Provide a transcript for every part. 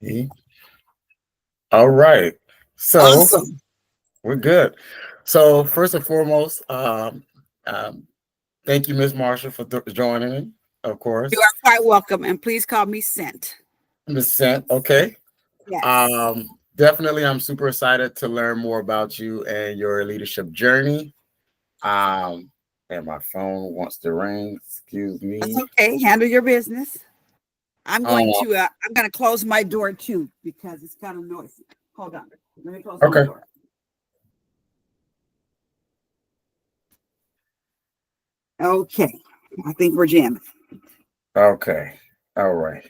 E. All right. So Awesome. we're good. So first and foremost, um, thank you, Miss Marshall, for joining me. Of You course, are quite welcome. And please call me Cynt. Miss Sant. Okay. Yes. Definitely, I'm super excited to learn more about you and your leadership journey. Um, and my phone wants to ring. Excuse That's me. okay. Handle your business. I'm going Um, to I'm going to close my door too because it's kind of noisy. Hold on. Let me close my okay. door. Okay. I think we're jamming. Okay. All right.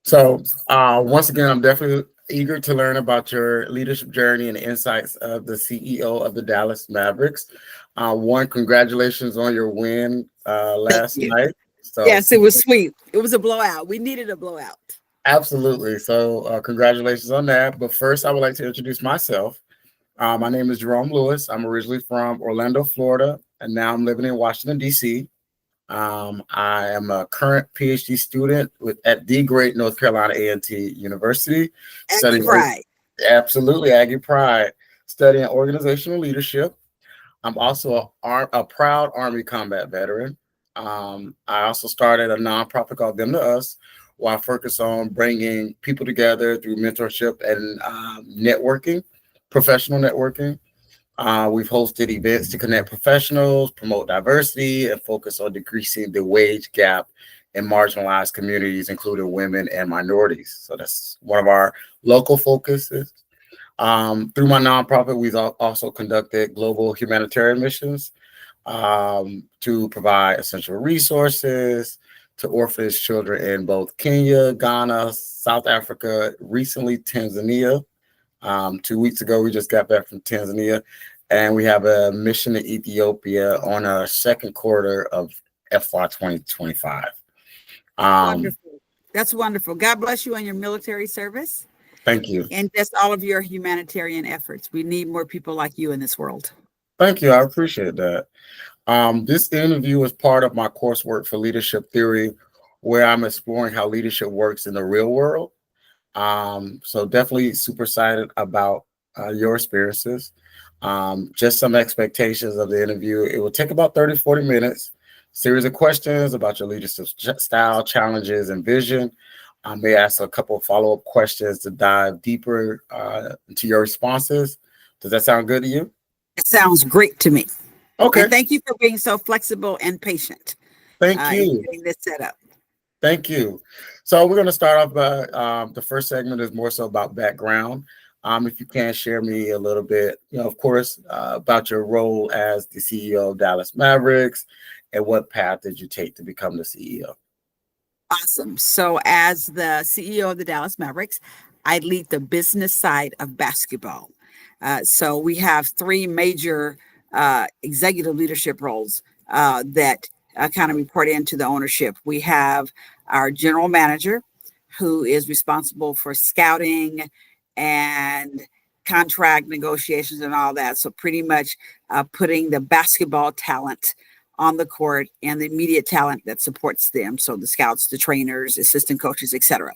So, once again, I'm definitely eager to learn about your leadership journey and insights of the CEO of the Dallas Mavericks. One, congratulations on your win Thank last you. night. So, Yes, it was sweet. It was a blowout. We needed a blowout. absolutely. So, congratulations on that. But first, I would like to introduce myself. My name is Jerome Lewis. I'm originally from Orlando, Florida, and now I'm living in Washington, D.C. I am a current PhD student at the great North Carolina A&T University, Aggie studying Pride. absolutely Aggie Pride, studying organizational leadership. I'm also a proud Army combat veteran. I also started a nonprofit called Them to Us, where I focus on bringing people together through mentorship and networking, professional networking. We've hosted events to connect professionals, promote diversity, and focus on decreasing the wage gap in marginalized communities, including women and minorities. So that's one of our local focuses. Through my nonprofit, we've also conducted global humanitarian missions to provide essential resources to orphanage children in both Kenya, Ghana, South Africa, recently Tanzania. 2 weeks ago, we just got back from Tanzania, and we have a mission in Ethiopia on our second quarter of FY 2025. Um, Wonderful. That's wonderful. God bless you on your military service Thank you. and just all of your humanitarian efforts. We need more people like you in this world. Thank you. I appreciate that. This interview is part of my coursework for leadership theory, where I'm exploring how leadership works in the real world. So definitely super excited about your experiences. Just some expectations of the interview. It will take about 30, 40 minutes. Series of questions about your leadership style, challenges, and vision. I may ask a couple of follow-up questions to dive deeper into your responses. Does that sound good to you? It sounds great to me. And Okay. thank you for being so flexible and patient Thank in you. getting this set up. Thank you. So we're going to start off by the first segment is more so about background. If you can share me a little bit, of course, about your role as the CEO of Dallas Mavericks and what path did you take to become the CEO? Awesome. So, as the CEO of the Dallas Mavericks, I lead the business side of basketball. So, we have three major executive leadership roles that kind of report into the ownership. We have our general manager, who is responsible for scouting and contract negotiations and all that. So, pretty much putting the basketball talent on the court and the immediate talent that supports them. So the scouts, the trainers, assistant coaches, etc.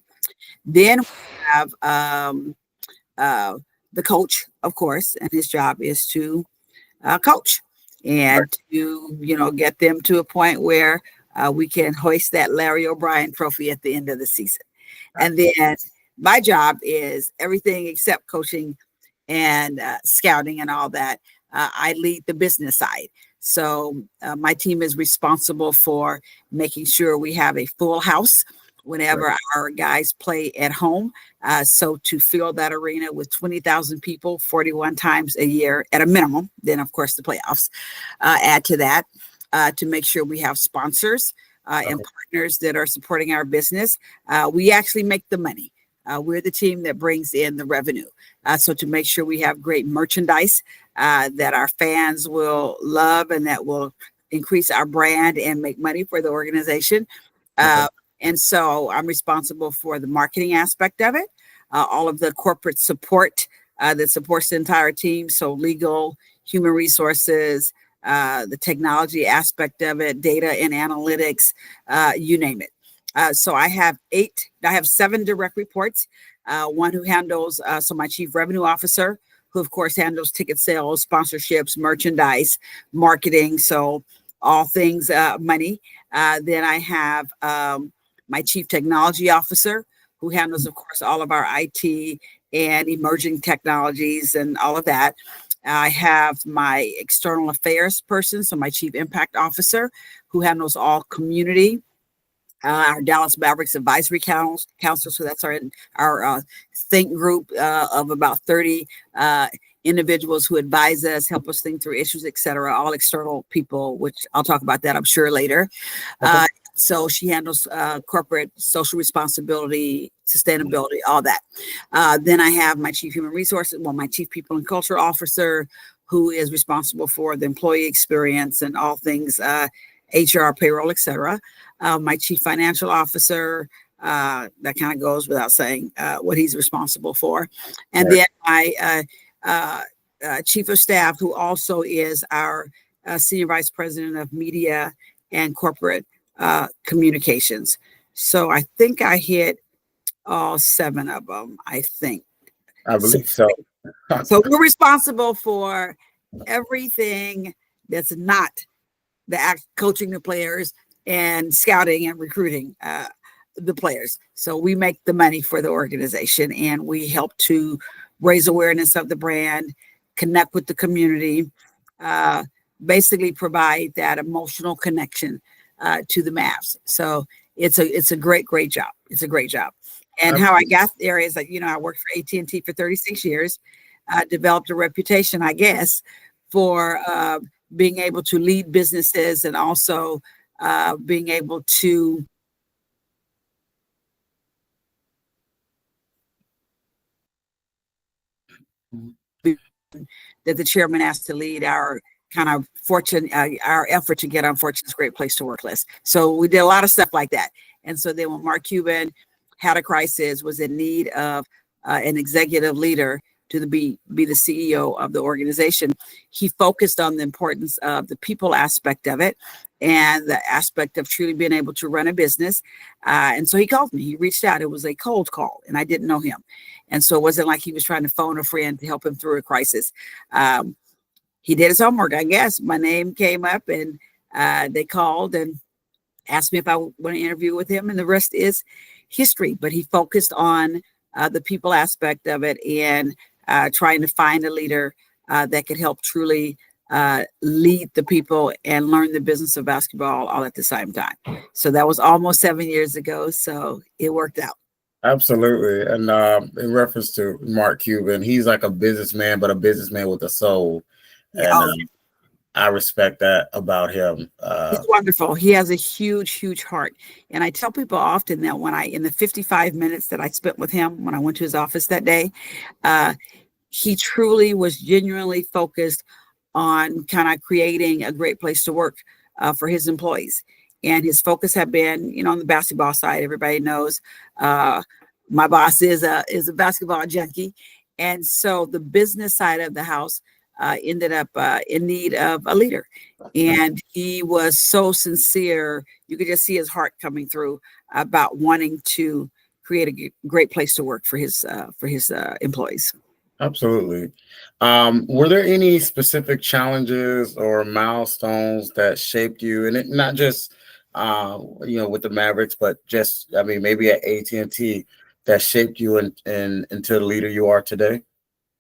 Then we have uh, the coach, of course, and his job is to coach Right. and to get them to a point where we can hoist that Larry O'Brien trophy at the end of the season. And then my job is everything except coaching and scouting and all that. I lead the business side. So my team is responsible for making sure we have a full house Right. whenever our guys play at home. So to fill that arena with 20,000 people 41 times a year at a minimum, then of course the playoffs add to that, to make sure we have sponsors and Okay. partners that are supporting our business. We actually make the money. We're the team that brings in the revenue. So to make sure we have great merchandise that our fans will love and that will increase our brand and make money for the organization. Okay. Uh, and so I'm responsible for the marketing aspect of it, all of the corporate support that supports the entire team. So legal, human resources, the technology aspect of it, data and analytics, you name it. So I have seven direct reports. One who handles, so my chief revenue officer, who of course handles ticket sales, sponsorships, merchandise, marketing. So all things money. Then I have my chief technology officer, who handles, of course, all of our IT and emerging technologies and all of that. I have my external affairs person, so my chief impact officer, who handles all community, our Dallas Mavericks advisory council. So that's our think group of about 30 individuals who advise us, help us think through issues, et cetera, all external people, which I'll talk about that, I'm sure, later. Okay. So she handles corporate social responsibility, sustainability, all that. Then I have my chief human resources, my chief people and culture officer, who is responsible for the employee experience and all things HR, payroll, et cetera. My chief financial officer, that kind of goes without saying what he's responsible for. And Right. then my chief of staff, who also is our senior vice president of media and corporate communications. So I think I hit all seven of them, I think. I believe so. So we're responsible for everything that's not the act coaching the players and scouting and recruiting the players. So we make the money for the organization, and we help to raise awareness of the brand, connect with the community, basically provide that emotional connection to the Mavs. So it's a great job. It's a great job. And how I got there is that, I worked for AT&T for 36 years, developed a reputation, I guess, for being able to lead businesses and also being able to that the chairman asked to lead our kind of our effort to get on Fortune's Great Place to Work list. So we did a lot of stuff like that. And so then when Mark Cuban had a crisis, was in need of an executive leader to be the CEO of the organization, he focused on the importance of the people aspect of it and the aspect of truly being able to run a business. And so he called me. He reached out. It was a cold call, and I didn't know him. And so it wasn't like he was trying to phone a friend to help him through a crisis. He did his homework, I guess. My name came up, and they called and asked me if I want to interview with him, and the rest is history. But he focused on the people aspect of it and trying to find a leader that could help truly lead the people and learn the business of basketball all at the same time. So that was almost 7 years ago. So it worked out. Absolutely. And in reference to Mark Cuban, he's like a businessman, but a businessman with a soul. And I respect that about him. He's wonderful. He has a huge heart. And I tell people often that in the 55 minutes that I spent with him, when I went to his office that day, he truly was genuinely focused on kind of creating a great place to work for his employees. And his focus had been, on the basketball side. Everybody knows my boss is a basketball junkie. And so the business side of the house ended up in need of a leader. And he was so sincere. You could just see his heart coming through about wanting to create a great place to work for his employees. Absolutely. Were there any specific challenges or milestones that shaped you? And not just, with the Mavericks, but just, maybe at AT&T that shaped you into the leader you are today?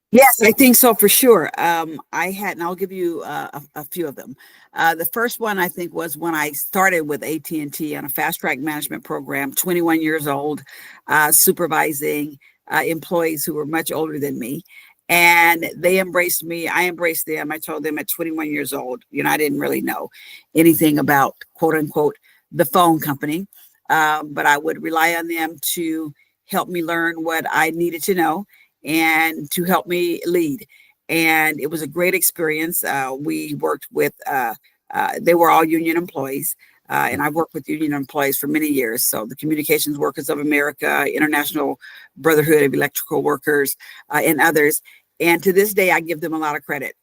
Yes, I think so for sure. And I'll give you a few of them. The first one I think was when I started with AT&T on a fast track management program, 21 years old, supervising employees who were much older than me. And they embraced me. I embraced them. I told them at 21 years old, I didn't really know anything about, quote unquote, the phone company. But I would rely on them to help me learn what I needed to know and to help me lead. And it was a great experience. We worked with, they were all union employees. And I've worked with union employees for many years. So the Communications Workers of America, International Brotherhood of Electrical Workers, and others. And to this day, I give them a lot of credit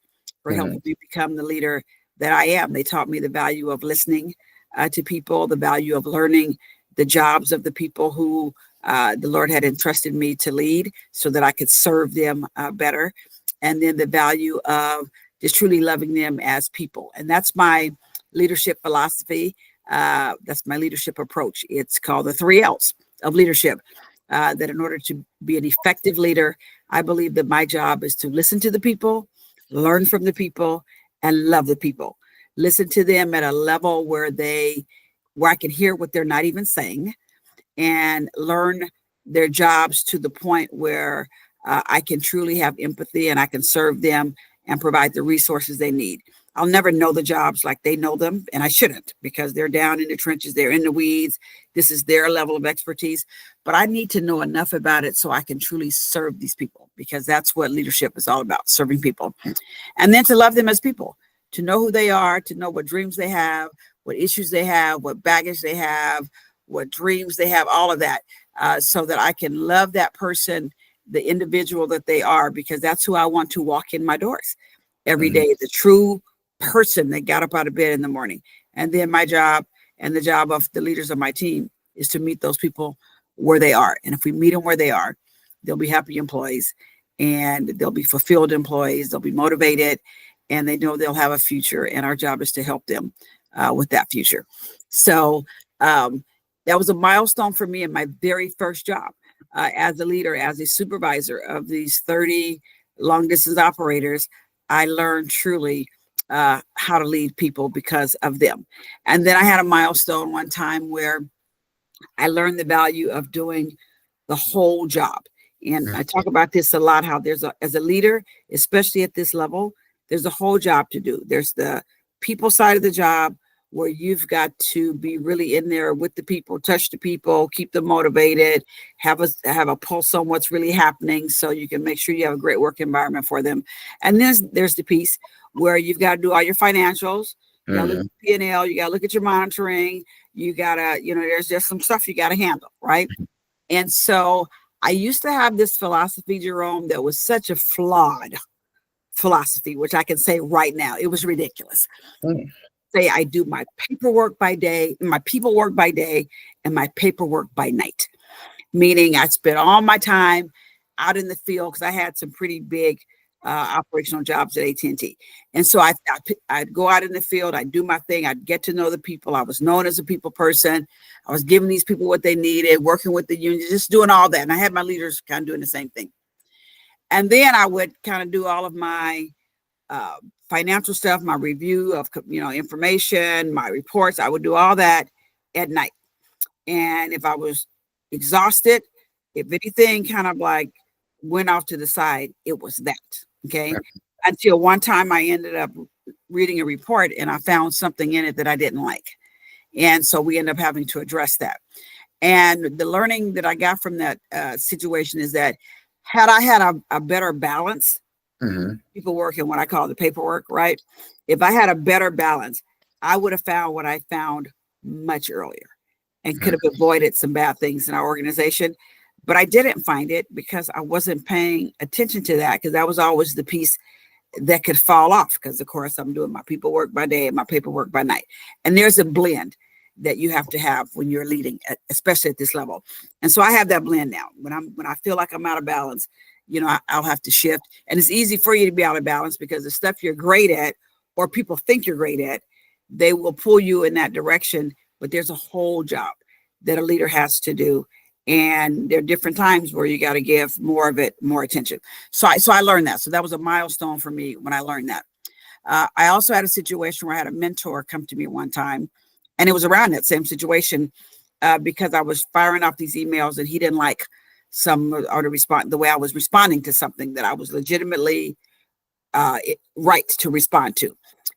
for helping me become the leader that I am. They taught me the value of listening to people, the value of learning the jobs of the people who the Lord had entrusted me to lead so that I could serve them better. And then the value of just truly loving them as people. And that's my leadership philosophy. That's my leadership approach. It's called the 3 L's of leadership. That in order to be an effective leader, I believe that my job is to listen to the people, learn from the people, and love the people. Listen to them at a level where I can hear what they're not even saying, and learn their jobs to the point where I can truly have empathy and I can serve them and provide the resources they need. I'll never know the jobs like they know them, and I shouldn't, because they're down in the trenches, they're in the weeds. This is their level of expertise, but I need to know enough about it so I can truly serve these people, because that's what leadership is all about, serving people. And then to love them as people, to know who they are, to know what dreams they have, what issues they have, what baggage they have, what dreams they have, all of that, so that I can love that person, the individual that they are, because that's who I want to walk in my doors every day, the true person that got up out of bed in the morning. And then my job and the job of the leaders of my team is to meet those people where they are. And if we meet them where they are, they'll be happy employees, and they'll be fulfilled employees. They'll be motivated, and they know they'll have a future. And our job is to help them with that future. So that was a milestone for me in my very first job as a leader, as a supervisor of these 30 long distance operators. I learned truly how to lead people because of them. And then I had a milestone one time where I learned the value of doing the whole job. And I talk about this a lot, how as a leader, especially at this level, there's a whole job to do. There's the people side of the job, where you've got to be really in there with the people, touch the people, keep them motivated, have a pulse on what's really happening, so you can make sure you have a great work environment for them. And then there's the piece where you've got to do all your financials. You got to look at P&L, you got to look at your monitoring, you got to, there's just some stuff you got to handle, right? And so I used to have this philosophy, Jerome, that was such a flawed philosophy, which I can say right now, it was ridiculous. Say I do my paperwork by day, my people work by day, and my paperwork by night. Meaning I spent all my time out in the field, because I had some pretty big operational jobs at AT&T. And so I'd go out in the field, I'd do my thing, I'd get to know the people. I was known as a people person. I was giving these people what they needed, working with the union, just doing all that. And I had my leaders kind of doing the same thing. And then I would kind of do all of my financial stuff, my review of information, my reports. I would do all that at night. And if I was exhausted, if anything kind of like went off to the side, it was that. Okay. Until one time I ended up reading a report and I found something in it that I didn't like. And so we ended up having to address that. And the learning that I got from that situation is that had I had a better balance, people work in what I call the paperwork, right? If I had a better balance, I would have found what I found much earlier and could have avoided some bad things in our organization. But I didn't find it because I wasn't paying attention to that, because that was always the piece that could fall off, because of course I'm doing my people work by day and my paperwork by night. And there's a blend that you have to have when you're leading, especially at this level. And so I have that blend now. When I feel like I'm out of balance, I'll have to shift. And it's easy for you to be out of balance, because the stuff you're great at, or people think you're great at, they will pull you in that direction. But there's a whole job that a leader has to do. And there are different times where you got to give more of it, more attention. So I learned that. So that was a milestone for me when I learned that. I also had a situation where I had a mentor come to me one time, and it was around that same situation, because I was firing off these emails and he didn't like the way I was responding to something that I was legitimately right to respond to.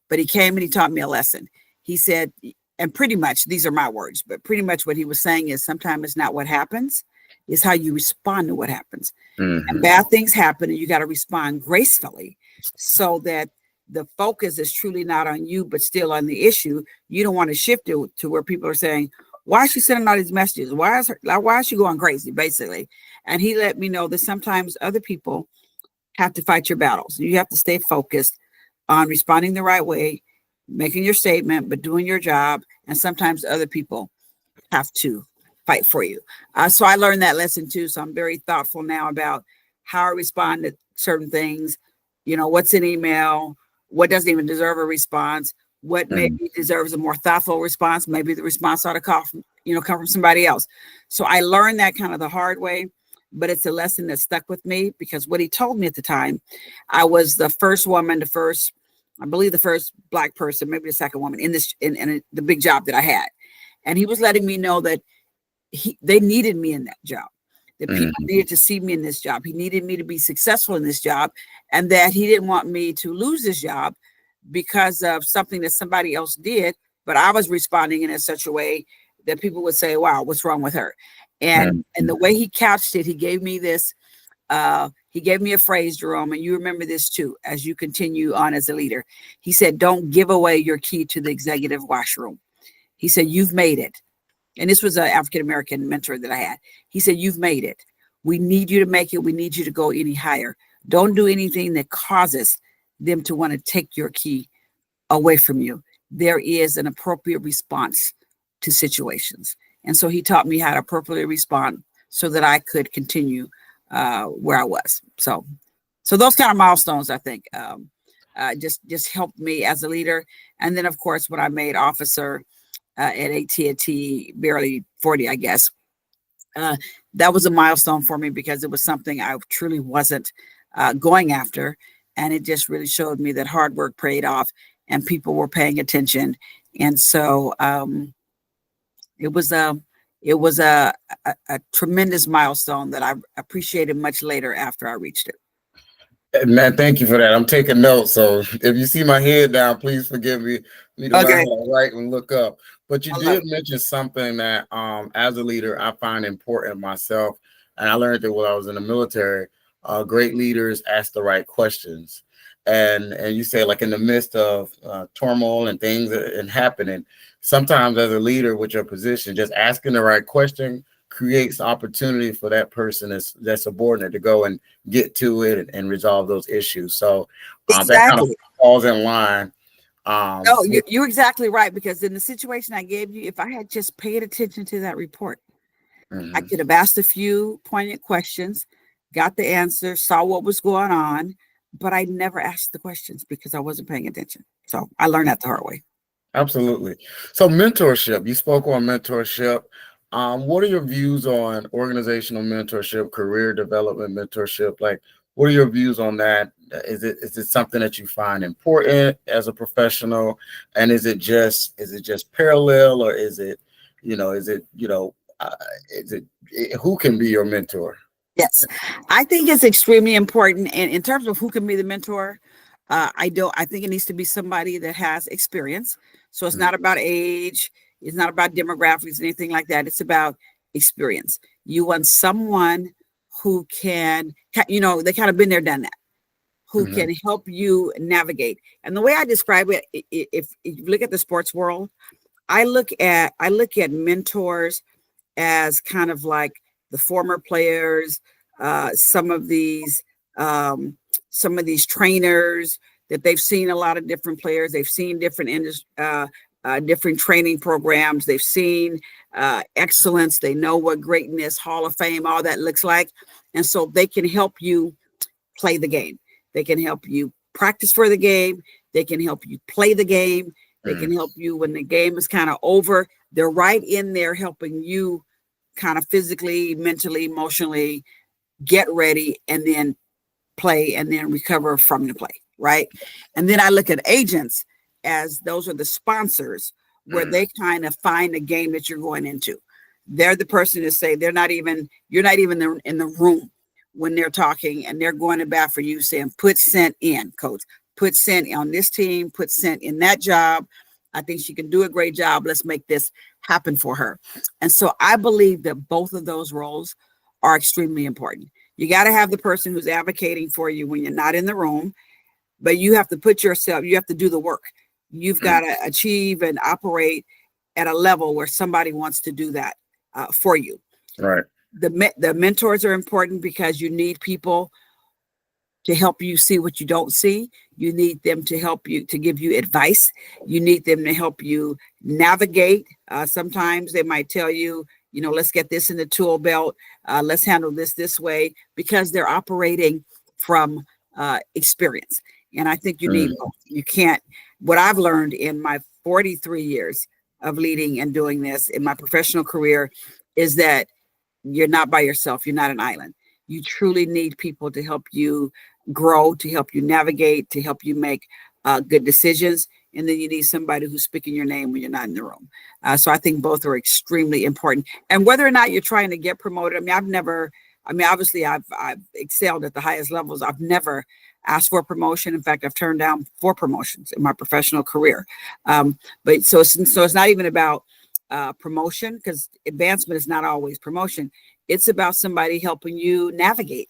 But he came and he taught me a lesson. He said, and pretty much, these are my words, but pretty much what he was saying is, sometimes it's not what happens, it's how you respond to what happens. And bad things happen, and you got to respond gracefully, so that the focus is truly not on you, but still on the issue. You don't want to shift it to where people are saying, why is she sending all these messages? Why is she going crazy, basically? And he let me know that sometimes other people have to fight your battles. You have to stay focused on responding the right way, making your statement, but doing your job. And sometimes other people have to fight for you. So I learned that lesson too. So I'm very thoughtful now about how I respond to certain things. You know, what's an email, what doesn't even deserve a response, what maybe deserves a more thoughtful response. Maybe the response ought to come from somebody else. So I learned that kind of the hard way, but it's a lesson that stuck with me because what he told me at the time, I was the first woman, I believe the first Black person, maybe the second woman in the big job that I had. And he was letting me know that they needed me in that job, that people needed to see me in this job. He needed me to be successful in this job, and that he didn't want me to lose this job because of something that somebody else did, but I was responding in such a way that people would say, wow, what's wrong with her? And the way he couched it, he gave me this, he gave me a phrase, Jerome, and you remember this too, as you continue on as a leader. He said, don't give away your key to the executive washroom. He said, you've made it. And this was an African-American mentor that I had. He said, you've made it. We need you to make it. We need you to go any higher. Don't do anything that causes them to want to take your key away from you. There is an appropriate response to situations. And so he taught me how to appropriately respond so that I could continue where I was. So those kind of milestones, I think, just helped me as a leader. And then, of course, when I made officer at AT&T, barely 40, I guess, that was a milestone for me because it was something I truly wasn't going after. And it just really showed me that hard work paid off and people were paying attention. And so it was a tremendous milestone that I appreciated much later after I reached it. Man, thank you for that. I'm taking notes. So if you see my head down, please forgive me. I need to learn how to write and look up. But you did mention something that as a leader, I find important myself. And I learned that when I was in the military, great leaders ask the right questions. And you say, like, in the midst of turmoil and things and happening, sometimes as a leader with your position, just asking the right question creates opportunity for that person that's subordinate to go and get to it and resolve those issues. So that kind of falls in line. No, you're exactly right, because in the situation I gave you, if I had just paid attention to that report, I could have asked a few poignant questions, got the answer, saw what was going on, but I never asked the questions because I wasn't paying attention. So I learned that the hard way. Absolutely. So mentorship, you spoke on mentorship. What are your views on organizational mentorship, career development mentorship? Like, what are your views on that? Is it something that you find important as a professional? And is it just parallel, or is it who can be your mentor? Yes, I think it's extremely important. And in terms of who can be the mentor, I think it needs to be somebody that has experience. So it's not about age. It's not about demographics, anything like that. It's about experience. You want someone who can, they kind of been there, done that, who can help you navigate. And the way I describe it, if you look at the sports world, I look at mentors as kind of like the former players, some of these trainers that they've seen a lot of different players. They've seen different different training programs. They've seen excellence. They know what greatness, Hall of Fame, all that looks like. And so they can help you play the game. They can help you practice for the game. They can help you play the game. They can help you when the game is kind of over. They're right in there helping you kind of physically, mentally, emotionally get ready and then play and then recover from the play, right? And then I look at agents as those are the sponsors where they kind of find the game that you're going into. They're the person to say you're not even in the room when they're talking, and they're going to bat for you, saying, put Cynt in, coach. Put Cynt on this team, put Cynt in that job. I think she can do a great job. Let's make this happen for her. And so I believe that both of those roles are extremely important. You got to have the person who's advocating for you when you're not in the room, but you have to you have to do the work. You've got to achieve and operate at a level where somebody wants to do that for you. Right. The mentors are important because you need people to help you see what you don't see. You need them to help you, to give you advice. You need them to help you navigate. Sometimes they might tell you, let's get this in the tool belt. Let's handle this way, because they're operating from experience. And I think you need both. You can't, what I've learned in my 43 years of leading and doing this in my professional career is that you're not by yourself. You're not an island. You truly need people to help you grow, to help you navigate, to help you make good decisions. And then you need somebody who's speaking your name when you're not in the room. So I think both are extremely important. And whether or not you're trying to get promoted, obviously I've excelled at the highest levels. I've never asked for a promotion. In fact, I've turned down 4 promotions in my professional career. But so it's not even about promotion, because advancement is not always promotion. It's about somebody helping you navigate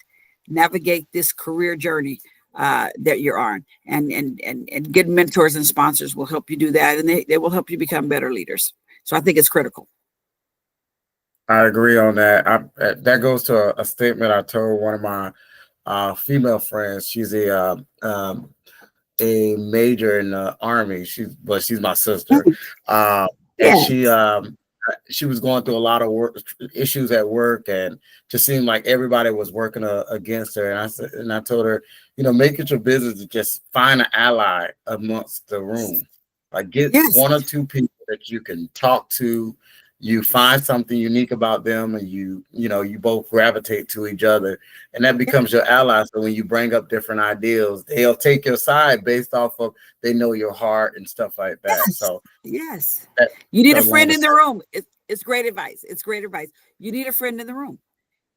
this career journey that you're on, and good mentors and sponsors will help you do that, and they will help you become better leaders. So I think it's critical. I agree on that. That goes to a statement I told one of my female friends. She's a major in the Army. She's my sister. And she was going through a lot of issues at work, and just seemed like everybody was working against her. And I told her, make it your business to just find an ally amongst the room. Like get 1 or 2 people that you can talk to. You find something unique about them, and you both gravitate to each other, and that becomes your ally. So when you bring up different ideas, they'll take your side based off of, they know your heart and stuff like that. So you need a friend in the room. It's great advice. It's great advice. You need a friend in the room,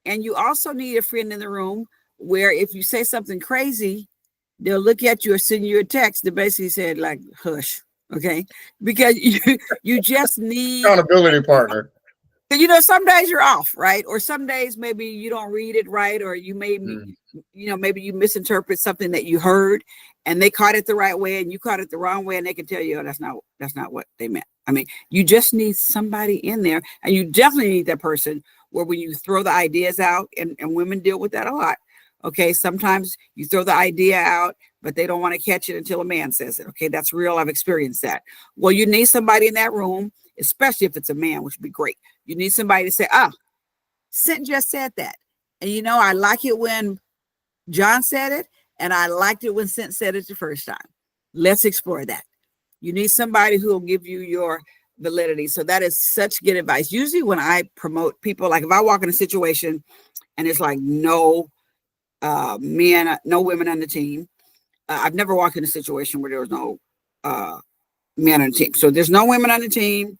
and you also need a friend in the room where if you say something crazy, they'll look at you or send you a text that basically said like, hush. Okay, because you just need accountability partner. Some days you're off, right? Or some days maybe you don't read it right, or you maybe you misinterpret something that you heard, and they caught it the right way and you caught it the wrong way, and they can tell you, oh, that's not what they meant. I mean, you just need somebody in there, and you definitely need that person where when you throw the ideas out, and women deal with that a lot. Okay, sometimes you throw the idea out, but they don't want to catch it until a man says it. Okay, that's real. I've experienced that. Well, you need somebody in that room, especially if it's a man, which would be great. You need somebody to say, Cynt just said that. And I like it when John said it, and I liked it when Cynt said it the first time. Let's explore that. You need somebody who will give you your validity. So that is such good advice. Usually when I promote people, like if I walk in a situation and it's like no women on the team. I've never walked in a situation where there was no men on the team. So there's no women on the team,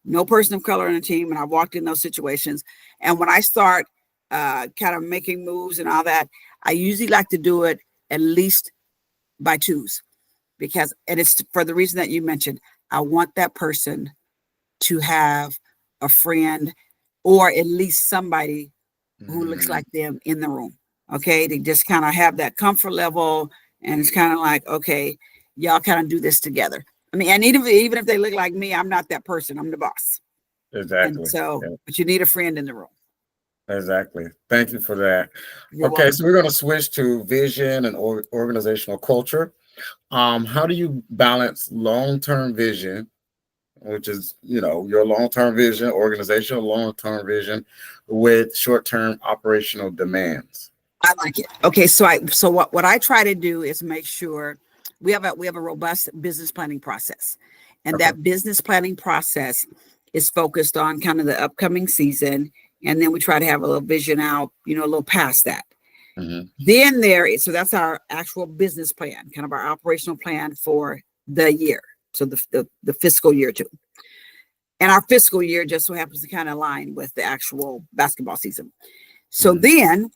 no person of color on the team. And I've walked in those situations. And when I start kind of making moves and all that, I usually like to do it at least by 2s, and it's for the reason that you mentioned. I want that person to have a friend, or at least somebody who looks like them in the room. Okay, they just kind of have that comfort level, and it's kind of like, okay, y'all kind of do this together. I mean, and even if they look like me, I'm not that person. I'm the boss. Exactly. And so, but you need a friend in the room. Exactly. Thank you for that. Okay, so we're going to switch to vision and organizational culture. How do you balance long-term vision, which is, your long-term vision, organizational long-term vision, with short-term operational demands? I like it. Okay, so what I try to do is make sure we have a robust business planning process, and that business planning process is focused on kind of the upcoming season, and then we try to have a little vision out, a little past that. Then so that's our actual business plan, kind of our operational plan for the year. So the fiscal year too, and our fiscal year just so happens to kind of align with the actual basketball season. So then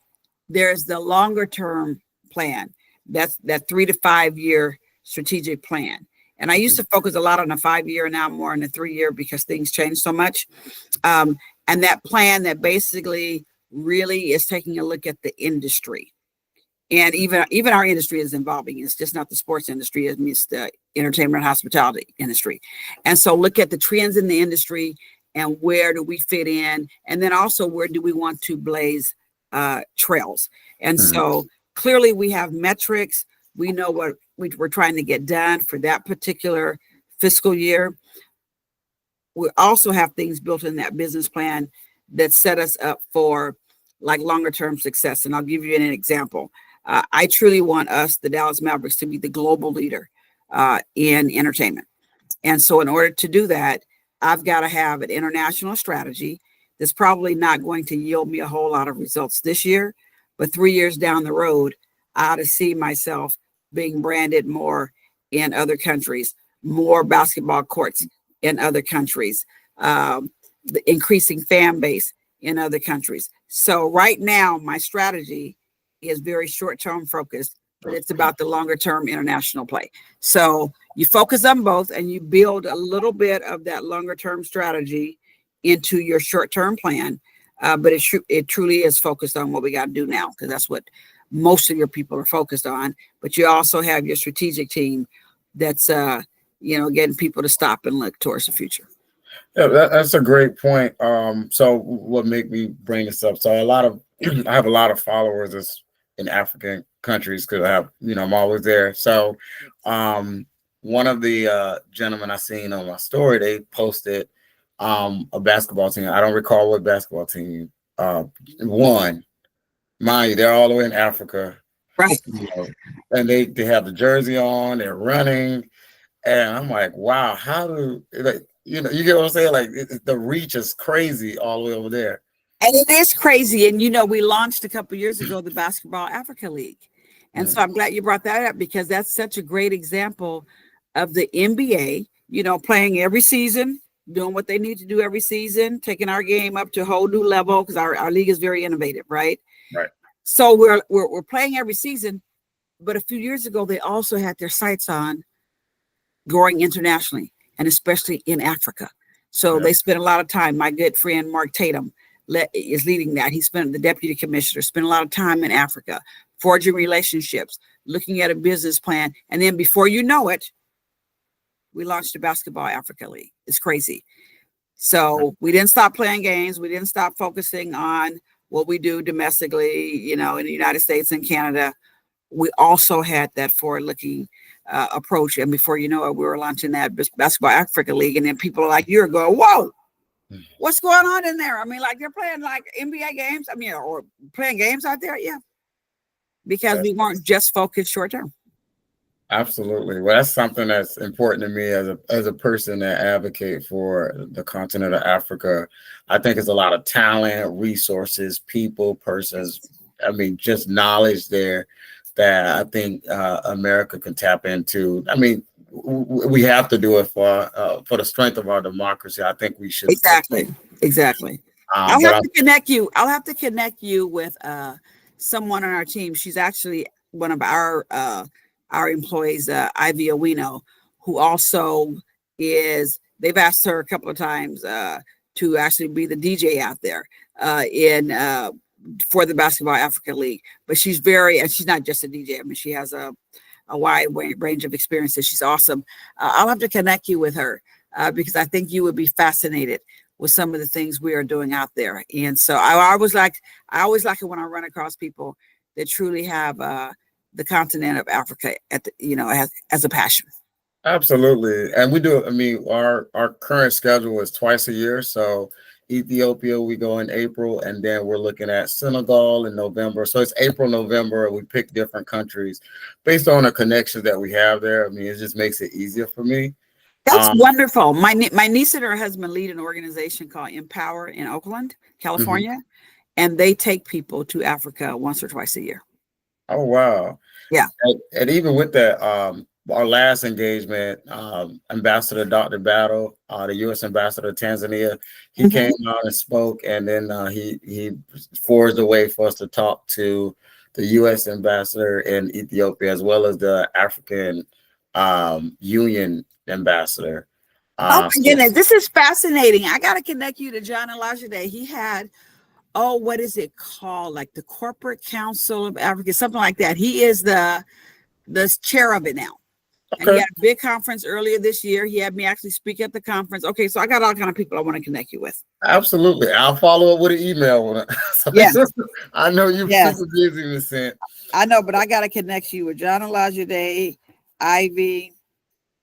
there's the longer term plan. That's that 3 to 5 year strategic plan. And I used to focus a lot on the 5 year, now more on the 3 year because things change so much. And that plan that basically really is taking a look at the industry. And even our industry is evolving. It's just not the sports industry, it's the entertainment and hospitality industry. And so look at the trends in the industry and where do we fit in? And then also where do we want to blaze trails? And so clearly we have metrics. We know what we're trying to get done for that particular fiscal year. We also have things built in that business plan that set us up for like longer term success. And I'll give you an example. I truly want us, the Dallas Mavericks, to be the global leader in entertainment. And so in order to do that, I've got to have an international strategy that's probably not going to yield me a whole lot of results this year, but 3 years down the road, I ought to see myself being branded more in other countries, more basketball courts in other countries, the increasing fan base in other countries. So right now, my strategy is very short-term focused, but it's about the longer-term international play. So you focus on both and you build a little bit of that longer-term strategy into your short-term plan. But it truly is focused on what we got to do now, because that's what most of your people are focused on. But you also have your strategic team that's, getting people to stop and look towards the future. Yeah, that's a great point. So what made me bring this up? So I have a lot of followers in African countries because I'm always there. So one of the gentlemen I seen on my story, they posted a basketball team. I don't recall what basketball team won. Mind you, they're all the way in Africa. Right. And they have the jersey on, they're running. And I'm like, wow, you get what I'm saying? Like the reach is crazy all the way over there. And it is crazy. And, we launched a couple of years ago, the Basketball Africa League. And so I'm glad you brought that up, because that's such a great example of the NBA, playing every season, doing what they need to do every season, taking our game up to a whole new level, because our league is very innovative, right? Right. So we're playing every season. But a few years ago, they also had their sights on growing internationally, and especially in Africa. So they spent a lot of time. My good friend Mark Tatum is leading that. He spent the deputy commissioner, spent a lot of time in Africa, forging relationships, looking at a business plan. And then before you know it, we launched the Basketball Africa League. It's crazy. So we didn't stop playing games. We didn't stop focusing on what we do domestically, in the United States and Canada. We also had that forward-looking approach. And before you know it, we were launching that Basketball Africa League. And then people are like, you're going, whoa, what's going on in there? I mean, like, you're playing like NBA games. Or playing games out there. Yeah. Because we weren't just focused short term. Absolutely. Well, that's something that's important to me as a person that advocate for the continent of Africa. I think it's a lot of talent, resources, people, persons. Just knowledge there that I think America can tap into. We have to do it for the strength of our democracy. I think we should. Exactly. I'll have to connect you with someone on our team. She's actually one of our employees, Ivy Owino, who also they've asked her a couple of times to actually be the DJ out there for the Basketball Africa League. But she's not just a DJ. She has a wide range of experiences. She's awesome. I'll have to connect you with her because I think you would be fascinated with some of the things we are doing out there. And so I always like it when I run across people that truly have the continent of Africa as a passion. Absolutely. And we do, our current schedule is twice a year. So Ethiopia, we go in April, and then we're looking at Senegal in November. So it's April, November. We pick different countries based on the connections that we have there. It just makes it easier for me. That's wonderful. My niece and her husband lead an organization called Empower in Oakland, California, and they take people to Africa once or twice a year. Oh, wow. Yeah. And even with that, our last engagement, Ambassador Dr. Battle, the U.S. Ambassador to Tanzania, he came out and spoke, and then he forged a way for us to talk to the U.S. Ambassador in Ethiopia, as well as the African Union Ambassador. Oh my goodness, this is fascinating. I got to connect you to John Olajide. He had, what is it called? Like the Corporate Council of Africa, something like that. He is the chair of it now. Okay. And he had a big conference earlier this year. He had me actually speak at the conference. Okay, so I got all kind of people I want to connect you with. Absolutely. I'll follow up with an email. Yeah. I know you're super busy, Ms. Cynt. I know, but I got to connect you with John Olajide, Ivy,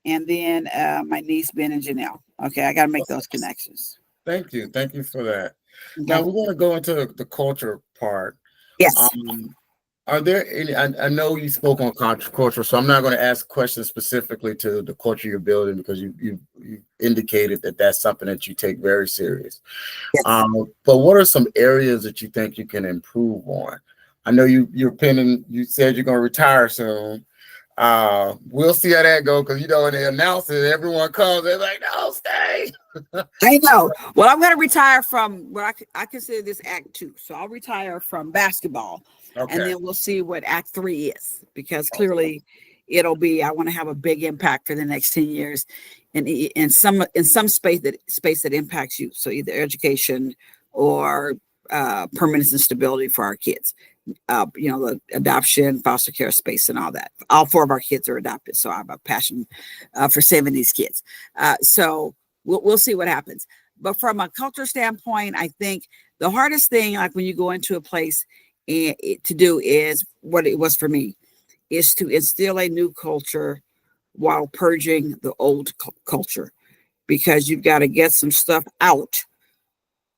and then my niece, Ben and Janelle. Okay, I got to make those connections. Thank you. Thank you for that. Now Okay. we're going to go into the culture part. Yes. Um, are there any? I know you spoke on culture, so I'm not going to ask questions specifically to the culture you're building because you indicated that that's something that you take very serious. Yes. But what are some areas that you think you can improve on? I know you're pinning. You said you're going to retire soon. We'll see how that goes because when they announce it, everyone comes. They're like, "No, stay." I know. Well, I'm going to retire from what I consider this Act Two. So I'll retire from basketball, and Okay. then we'll see what Act Three is, because Okay. clearly it'll be. I want to have a big impact for the next 10 years, in some space that impacts you. So either education or permanence and stability for our kids. The adoption, foster care space, and all that. All four of our kids are adopted, so I have a passion for saving these kids. So we'll see what happens. But from a culture standpoint, I think the hardest thing, like when you go into a place, to do is what it was for me, is to instill a new culture while purging the old culture, because you've got to get some stuff out,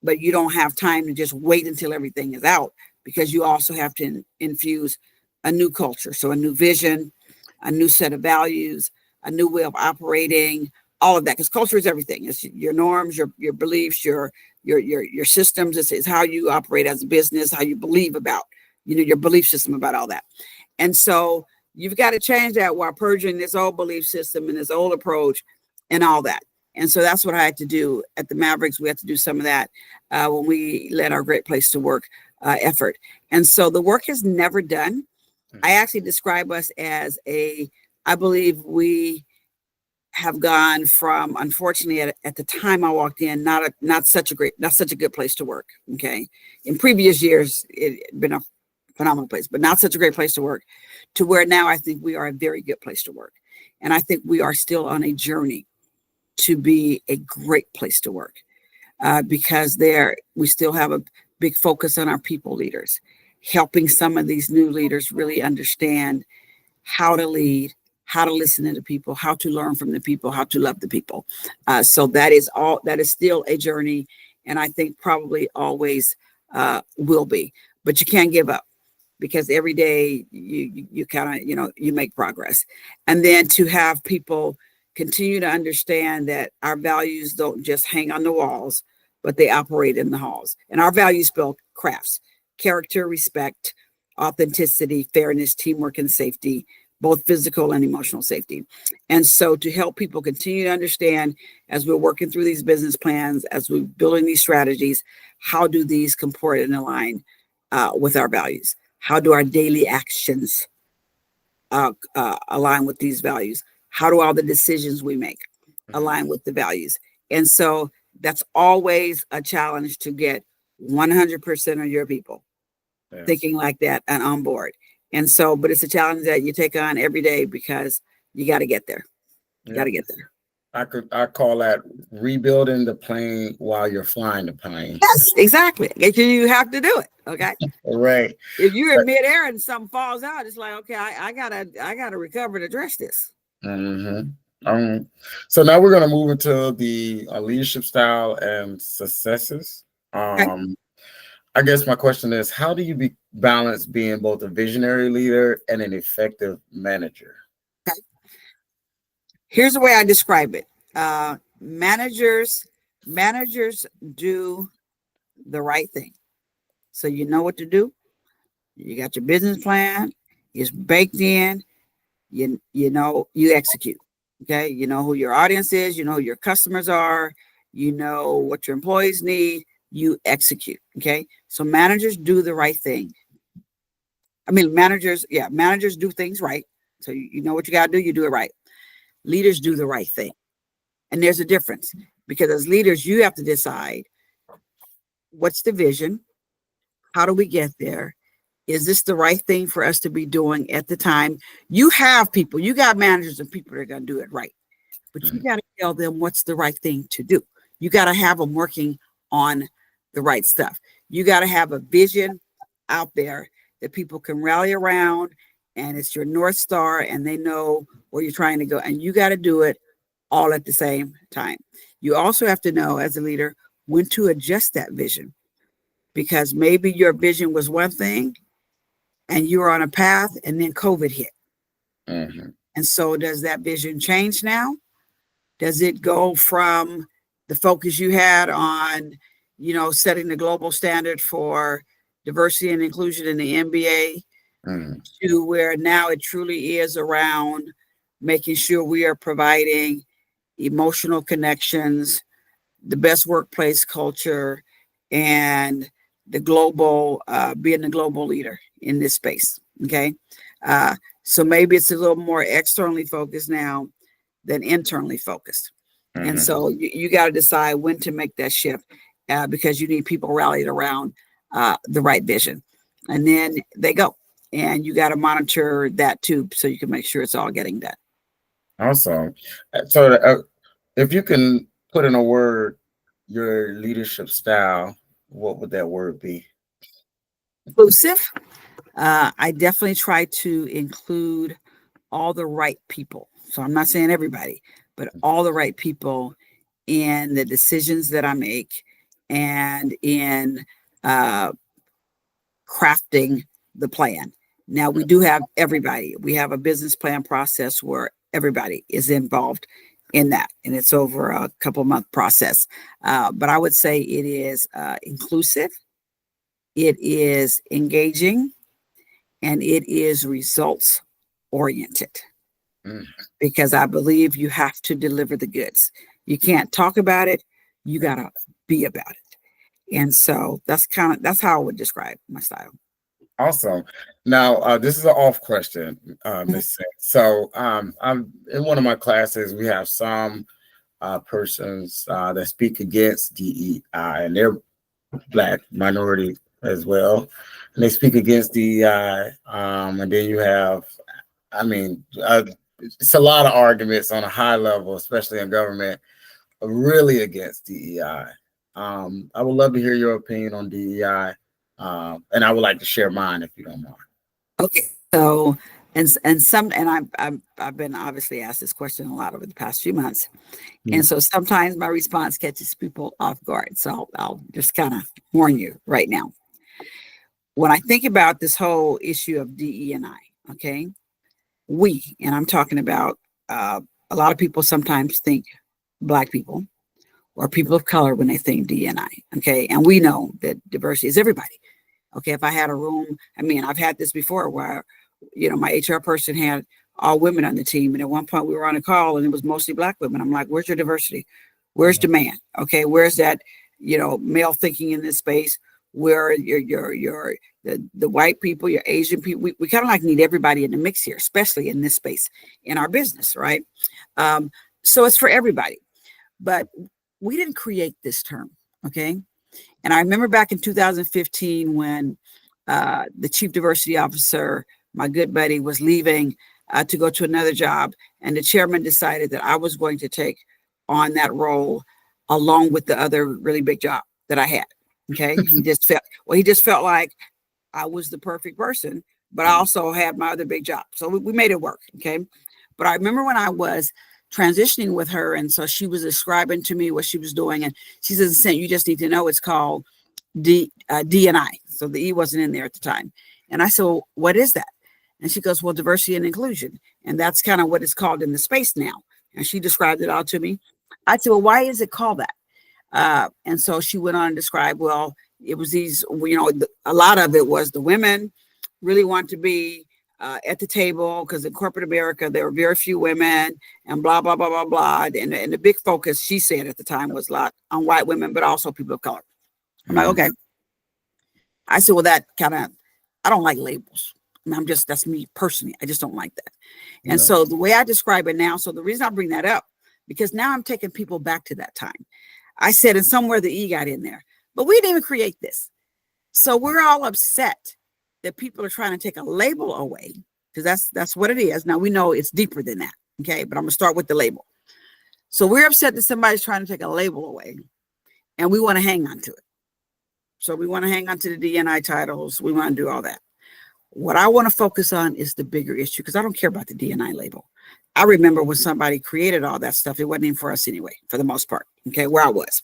but you don't have time to just wait until everything is out, because you also have to infuse a new culture. So a new vision, a new set of values, a new way of operating, all of that, because culture is everything. It's your norms, your beliefs, your systems. It's how you operate as a business, how you believe about, your belief system about all that. And so you've got to change that while purging this old belief system and this old approach and all that. And so that's what I had to do at the Mavericks. We had to do some of that when we led our Great Place to Work effort. And so the work is never done. I actually describe us as I believe we have gone from, unfortunately, at the time I walked in, not such a good place to work. Okay. In previous years, it had been a phenomenal place, but not such a great place to work, to where now I think we are a very good place to work. And I think we are still on a journey to be a great place to work, because we still have a big focus on our people leaders, helping some of these new leaders really understand how to lead, how to listen to the people, how to learn from the people, how to love the people. So that is still a journey, and I think probably always will be. But you can't give up, because every day you kind of you make progress. And then to have people continue to understand that our values don't just hang on the walls, but they operate in the halls. And our values spell crafts: character, respect, authenticity, fairness, teamwork, and safety, both physical and emotional safety. And so to help people continue to understand, as we're working through these business plans, as we're building these strategies, how do these comport and align with our values? How do our daily actions align with these values? How do all the decisions we make align with the values? And so that's always a challenge, to get 100% of your people thinking like that and on board. And so, but it's a challenge that you take on every day, because you got to get there. You got to get there. I call that rebuilding the plane while you're flying the plane. Yes, exactly. You have to do it. Okay. Right. If you're in midair and something falls out, it's like, okay, I gotta recover to address this. So now we're going to move into the leadership style and successes. Okay. I guess my question is, how do you balance being both a visionary leader and an effective manager? Okay. Here's the way I describe it. Managers do the right thing. So you know what to do. You got your business plan. It's baked in. You execute. Okay. You know who your audience is. You know who your customers are. You know what your employees need. You execute. Okay. So managers do the right thing. I mean, managers do things right. So you know what you got to do. You do it right. Leaders do the right thing. And there's a difference, because as leaders, you have to decide, what's the vision? How do we get there? Is this the right thing for us to be doing at the time? You have people, you got managers and people that are going to do it right, but you got to tell them what's the right thing to do. You got to have them working on the right stuff. You got to have a vision out there that people can rally around, and it's your North Star, and they know where you're trying to go, and you got to do it all at the same time. You also have to know, as a leader, when to adjust that vision. because maybe your vision was one thing and you were on a path and then COVID hit. Mm-hmm. And so does that vision change now? Does it go from the focus you had on, setting the global standard for diversity and inclusion in the NBA Mm-hmm. to where now it truly is around making sure we are providing emotional connections, the best workplace culture, and the global, being the global leader in this space. Okay. So maybe it's a little more externally focused now than internally focused. And Mm-hmm. so you got to decide when to make that shift, because you need people rallied around the right vision. And then they go. And you got to monitor that too, so you can make sure it's all getting done. Awesome. So, if you can put in a word your leadership style, what would that word be? Inclusive. I definitely try to include all the right people. So I'm not saying everybody, but all the right people in the decisions that I make and in crafting the plan. Now, we do have everybody. We have a business plan process where everybody is involved in that, and it's over a couple month process. But I would say it is inclusive, it is engaging, and it is results oriented, Mm. because I believe you have to deliver the goods. You can't talk about it, you got to be about it. And so that's how I would describe my style. Awesome. Now, this is an off question, Miss Cynt. So, I'm in one of my classes. We have some persons that speak against DEI, and they're Black minority as well, and they speak against DEI. And then you have, I mean, it's a lot of arguments on a high level, especially in government, really against DEI. I would love to hear your opinion on DEI, and I would like to share mine if you don't mind. Okay. So, I've been obviously asked this question a lot over the past few months, and so sometimes my response catches people off guard. So I'll just kind of warn you right now. When I think about this whole issue of DE&I, okay, and I'm talking about a lot of people sometimes think Black people or people of color when they think DE&I, okay, and we know that diversity is everybody. Okay, if I had a room, I mean, I've had this before where, my HR person had all women on the team. And at one point we were on a call and it was mostly Black women. I'm like, where's your diversity? Where's demand? Okay, where's that, male thinking in this space? Where are the white people, your Asian people? We kind of like need everybody in the mix here, especially in this space in our business, right? So it's for everybody. But we didn't create this term, okay? And I remember back in 2015 when the chief diversity officer, my good buddy, was leaving to go to another job. And the chairman decided that I was going to take on that role along with the other really big job that I had. Okay. He just felt like I was the perfect person, but I also had my other big job. So we made it work. Okay. But I remember when I was transitioning with her, and so she was describing to me what she was doing, and she says, "Cynt, you just need to know it's called D&I." So the E wasn't in there at the time. And I said, "Well, what is that?" And she goes, "Well, diversity and inclusion. And that's kind of what it's called in the space now." And she described it all to me. I said, "Well, why is it called that?" And so she went on and described, well, it was these, a lot of it was the women really want to be at the table, because in corporate America, there were very few women and blah, blah, blah, blah, blah. And the big focus, she said at the time, was a lot on white women, but also people of color. I'm like, okay. I said, well, that kind of, I don't like labels. And that's me personally. I just don't like that. And so the way I describe it now, so the reason I bring that up, because now I'm taking people back to that time. I said, and somewhere the E got in there, but we didn't even create this. So we're all upset that people are trying to take a label away, because that's what it is. Now we know it's deeper than that. Okay. But I'm gonna start with the label. So we're upset that somebody's trying to take a label away and we want to hang on to it. So we want to hang on to the D&I titles. We want to do all that. What I want to focus on is the bigger issue, because I don't care about the D&I label. I remember when somebody created all that stuff, it wasn't even for us anyway, for the most part. Okay. Where I was.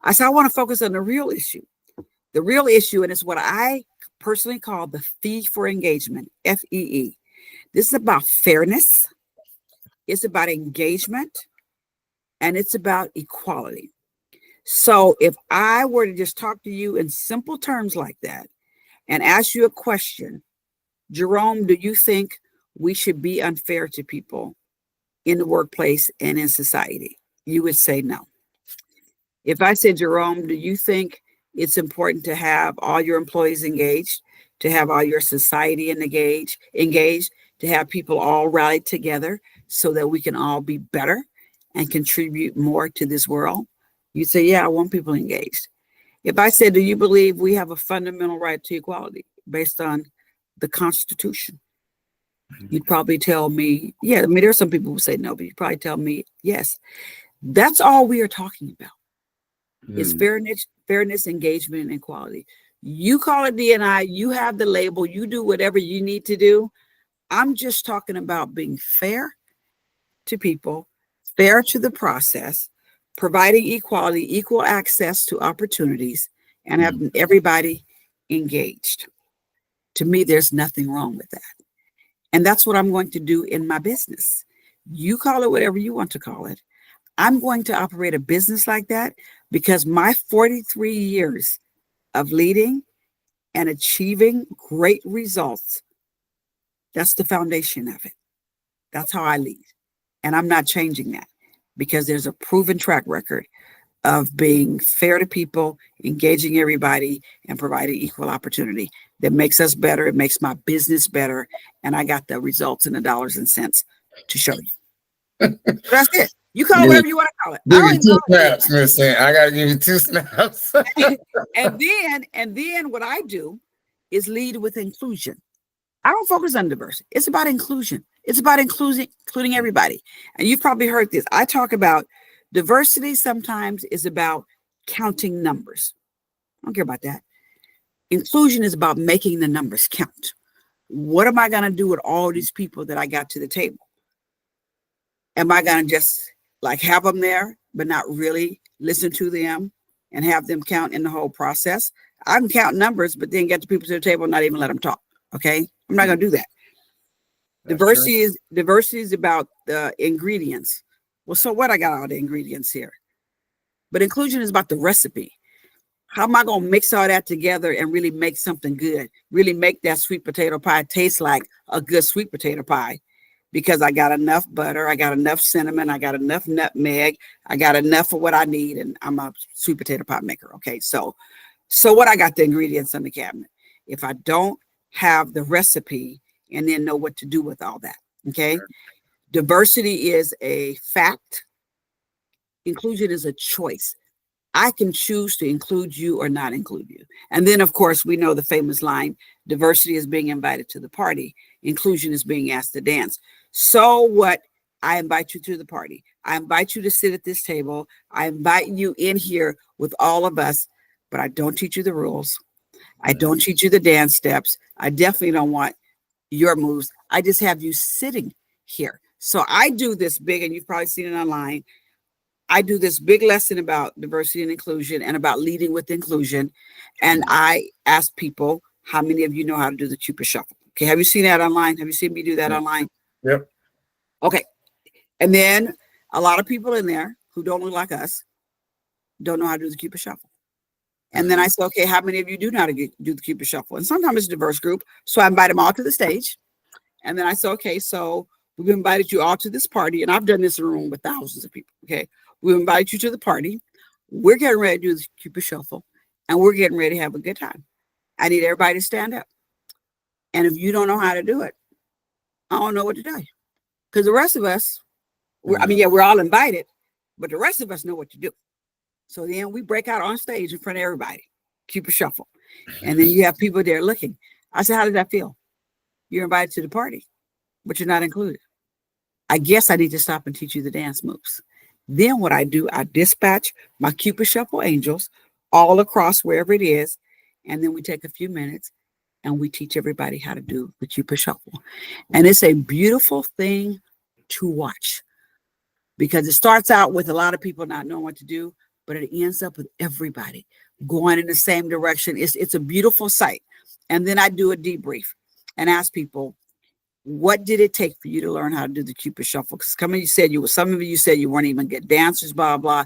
I said, I want to focus on the real issue. The real issue, and it's what I personally call the fee for engagement, FEE. This is about fairness, it's about engagement, and it's about equality. So if I were to just talk to you in simple terms like that and ask you a question, Jerome, do you think we should be unfair to people in the workplace and in society? You would say no. If I said, Jerome, do you think it's important to have all your employees engaged, to have all your society engaged, to have people all rallied together so that we can all be better and contribute more to this world? You'd say, yeah, I want people engaged. If I said, do you believe we have a fundamental right to equality based on the Constitution? You'd probably tell me, yeah. I mean, there's some people who say no, but you'd probably tell me, yes. That's all we are talking about. It's fairness, engagement, and equality. You call it D&I, you have the label, you do whatever you need to do. I'm just talking about being fair to people, fair to the process, providing equality, equal access to opportunities, and having everybody engaged. To me, there's nothing wrong with that. And that's what I'm going to do in my business. You call it whatever you want to call it. I'm going to operate a business like that because my 43 years of leading and achieving great results, that's the foundation of it. That's how I lead. And I'm not changing that because there's a proven track record of being fair to people, engaging everybody, and providing equal opportunity that makes us better. It makes my business better. And I got the results and the dollars and cents to show you. That's it. You call it whatever you want to call it. Give you 2 snaps, Miss Cynt. I gotta give you 2 snaps. and then what I do is lead with inclusion. I don't focus on diversity. It's about inclusion. It's about including everybody. And you've probably heard this. I talk about diversity sometimes is about counting numbers. I don't care about that. Inclusion is about making the numbers count. What am I going to do with all these people that I got to the table? Am I going to just like have them there, but not really listen to them and have them count in the whole process? I can count numbers, but then get the people to the table and not even let them talk. Okay. I'm not going to do that. Diversity is about the ingredients. Well, so what? I got all the ingredients here. But inclusion is about the recipe. How am I going to mix all that together and really make something good? Really make that sweet potato pie taste like a good sweet potato pie? Because I got enough butter, I got enough cinnamon, I got enough nutmeg, I got enough of what I need, and I'm a sweet potato pie maker. Okay, so what? I got the ingredients on the cabinet. If I don't have the recipe and then know what to do with all that, okay? Sure. Diversity is a fact. Inclusion is a choice. I can choose to include you or not include you. And then, of course, we know the famous line, diversity is being invited to the party. Inclusion is being asked to dance. So what? I invite you to the party. I invite you to sit at this table. I invite you in here with all of us, but I don't teach you the rules. I don't teach you the dance steps. I definitely don't want your moves. I just have you sitting here. So I do this big, and you've probably seen it online. I do this big lesson about diversity and inclusion and about leading with inclusion. And I ask people, how many of you know how to do the Cupid Shuffle? Okay. Have you seen that online? Have you seen me do that online? Yep. Okay. And then a lot of people in there who don't look like us don't know how to do the Cupid Shuffle. And then I say, okay, how many of you do know how to do the Cupid Shuffle? And sometimes it's a diverse group. So I invite them all to the stage. And then I say, okay, so we've invited you all to this party. And I've done this in a room with thousands of people. Okay. We invite you to the party. We're getting ready to do the Cupid Shuffle. And we're getting ready to have a good time. I need everybody to stand up. And if you don't know how to do it, I don't know what to tell you. Because the rest of us, we're all invited, but the rest of us know what to do. So then we break out on stage in front of everybody, Cupid Shuffle. And then you have people there looking. I said, how does that feel? You're invited to the party, but you're not included. I guess I need to stop and teach you the dance moves. Then what I do, I dispatch my Cupid Shuffle angels all across wherever it is. And then we take a few minutes and we teach everybody how to do the Cupid Shuffle. And it's a beautiful thing to watch because it starts out with a lot of people not knowing what to do, but it ends up with everybody going in the same direction. It's a beautiful sight. And then I do a debrief and ask people, what did it take for you to learn how to do the Cupid shuffle? Because some of you said you weren't even good dancers, blah, blah.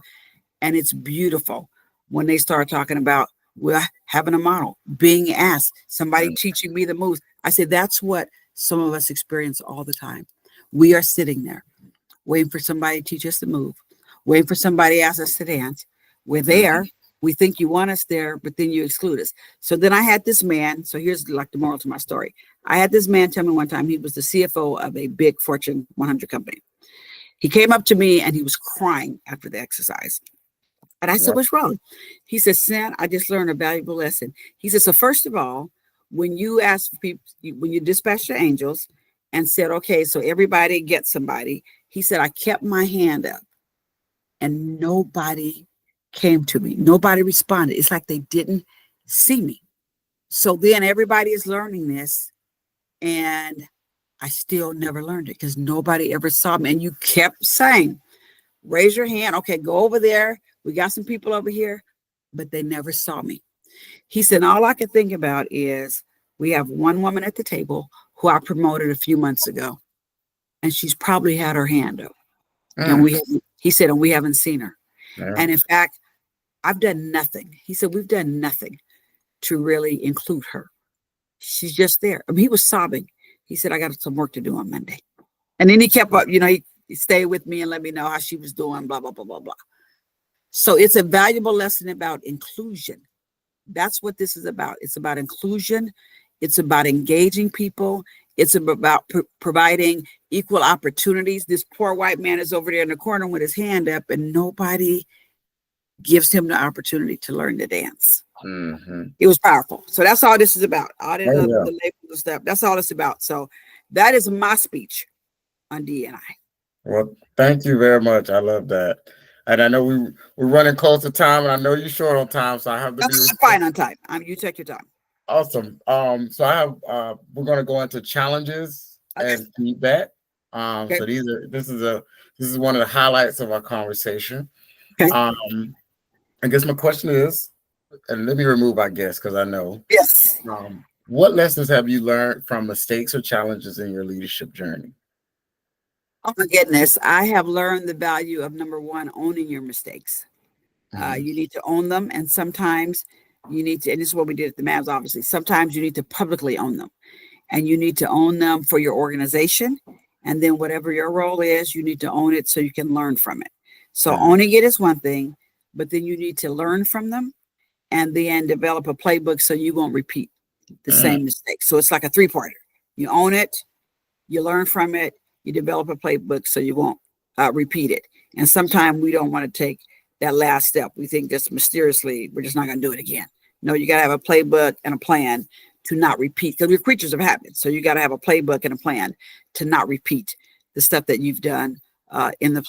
And it's beautiful when they start talking about, we're having a model, being asked, somebody teaching me the moves. I said, that's what some of us experience all the time. We are sitting there waiting for somebody to teach us to move, waiting for somebody to ask us to dance. We're there. We think you want us there, but then you exclude us. So then I had this man. So here's like the moral to my story. I had this man tell me one time, he was the CFO of a big Fortune 100 company. He came up to me and he was crying after the exercise. And I said, what's wrong? He said, Cynt, I just learned a valuable lesson. He said, so first of all, when you ask for people, when you dispatch the angels and said, okay, so everybody gets somebody, he said, I kept my hand up and nobody came to me. Nobody responded. It's like they didn't see me. So then everybody is learning this and I still never learned it because nobody ever saw me. And you kept saying, raise your hand. Okay, go over there. We got some people over here, but they never saw me. He said, all I could think about is we have one woman at the table who I promoted a few months ago, and she's probably had her hand up. And he said, and we haven't seen her. And in fact, I've done nothing. He said, we've done nothing to really include her. She's just there. I mean, he was sobbing. He said, I got some work to do on Monday. And then he kept up, he stayed with me and let me know how she was doing, blah, blah, blah, blah, blah. So it's a valuable lesson about inclusion. That's what this is about. It's about inclusion. It's about engaging people. It's about providing equal opportunities. This poor white man is over there in the corner with his hand up and nobody gives him the opportunity to learn to dance. It was powerful. So that's all this is about. All the labels stuff. That's all it's about. So that is my speech on D&I. Well, thank you very much. I love that. And I know we're running close to time, and I know you're short on time, so I have to be fine on time. You take your time. Awesome. So I have we're going to go into challenges and feedback. So this is one of the highlights of our conversation. Okay. I guess my question is, and let me remove I guess because I know. Yes. What lessons have you learned from mistakes or challenges in your leadership journey? Oh my goodness. I have learned the value of, number one, owning your mistakes. You need to own them. And sometimes you need to, and this is what we did at the Mavs, obviously, sometimes you need to publicly own them. And you need to own them for your organization. And then whatever your role is, you need to own it so you can learn from it. So owning it is one thing, but then you need to learn from them and then develop a playbook so you won't repeat the same mistake. So it's like a three-parter. You own it, you learn from it, you develop a playbook so you won't repeat it. And sometimes we don't want to take that last step. We think just mysteriously, we're just not going to do it again. No, you got to have a playbook and a plan to not repeat, because we're creatures of habit. So you got to have a playbook and a plan to not repeat the stuff that you've done in the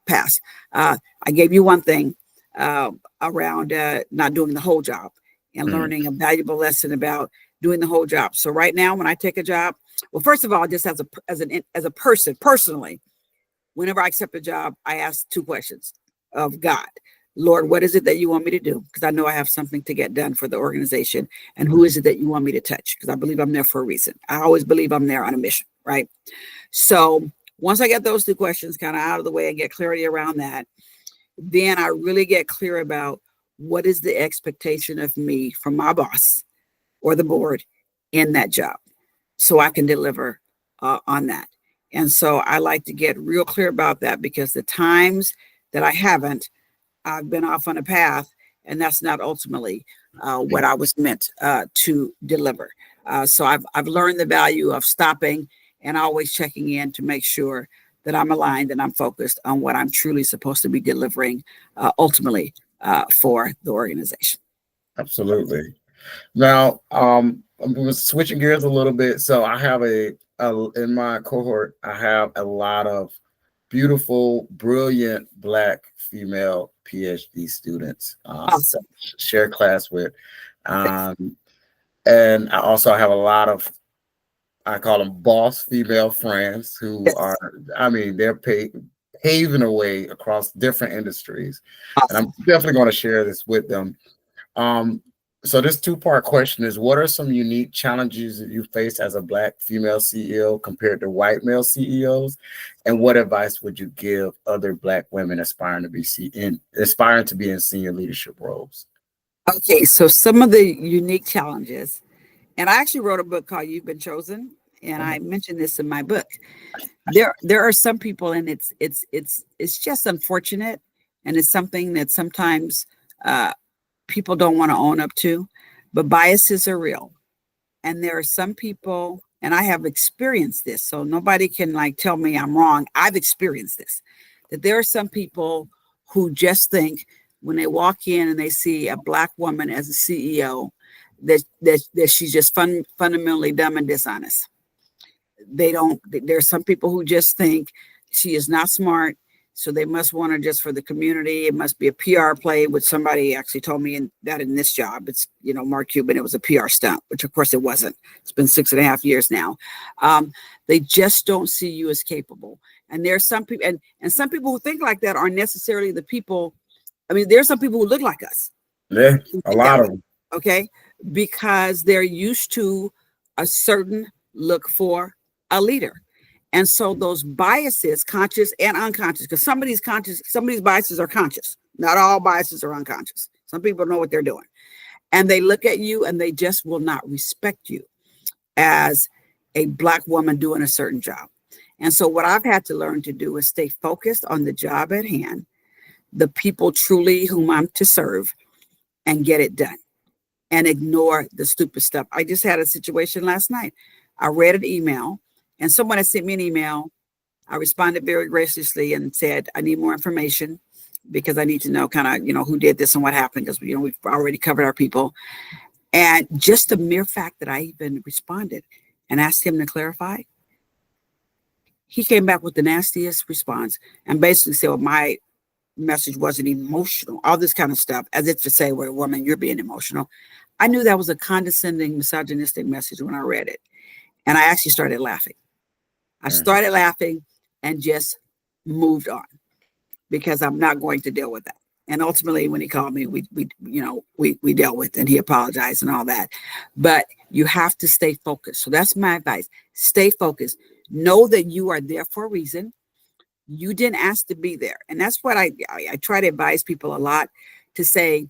past. I gave you one thing around not doing the whole job and learning a valuable lesson about doing the whole job. So right now, when I take a job, well, first of all, just as a person, personally, whenever I accept a job, I ask two questions of God. Lord, what is it that you want me to do? Because I know I have something to get done for the organization. And who is it that you want me to touch? Because I believe I'm there for a reason. I always believe I'm there on a mission, right? So once I get those two questions kind of out of the way and get clarity around that, then I really get clear about what is the expectation of me from my boss or the board in that job, so I can deliver on that. And so I like to get real clear about that, because the times that I haven't, I've been off on a path, and that's not ultimately what I was meant to deliver. So I've learned the value of stopping and always checking in to make sure that I'm aligned and I'm focused on what I'm truly supposed to be delivering ultimately for the organization. Absolutely. Now, I'm switching gears a little bit. So I have in my cohort, I have a lot of beautiful, brilliant Black female PhD students. Awesome. Share class with. And I also have a lot of, I call them boss female friends who are, they're paving a way across different industries. Awesome. And I'm definitely going to share this with them. Um, so this two-part question is: what are some unique challenges that you face as a Black female CEO compared to white male CEOs, and what advice would you give other Black women aspiring to be in senior leadership roles? Okay, so some of the unique challenges, and I actually wrote a book called You've Been Chosen, and I mentioned this in my book. There are some people, and it's just unfortunate, and it's something that sometimes people don't want to own up to, but biases are real. And there are some people, and I have experienced this, so nobody can like tell me I'm wrong. I've experienced this, that there are some people who just think when they walk in and they see a Black woman as a CEO, that she's just fundamentally dumb and dishonest. They don't, there's some people who just think she is not smart, so they must want her just for the community. It must be a PR play, which somebody actually told me in this job. It's, Mark Cuban, it was a PR stunt, which of course it wasn't. It's been 6.5 years now. They just don't see you as capable. And there's some people, and some people who think like that aren't necessarily the people. I mean, there's some people who look like us. Yeah, a lot of them. Okay, because they're used to a certain look for a leader. And so those biases, conscious and unconscious, because some of these biases are conscious. Not all biases are unconscious. Some people know what they're doing. And they look at you and they just will not respect you as a Black woman doing a certain job. And so what I've had to learn to do is stay focused on the job at hand, the people truly whom I'm to serve, and get it done and ignore the stupid stuff. I just had a situation last night. I read an email and someone had sent me an email. I responded very graciously and said, I need more information because I need to know kind of, who did this and what happened, because, we've already covered our people. And just the mere fact that I even responded and asked him to clarify, he came back with the nastiest response and basically said, well, my message wasn't emotional, all this kind of stuff, as if to say, well, woman, you're being emotional. I knew that was a condescending, misogynistic message when I read it. And I actually started laughing. I started laughing and just moved on because I'm not going to deal with that. And ultimately, when he called me, we dealt with it and he apologized and all that. But you have to stay focused. So that's my advice. Stay focused. Know that you are there for a reason. You didn't ask to be there. And that's what I try to advise people a lot, to say,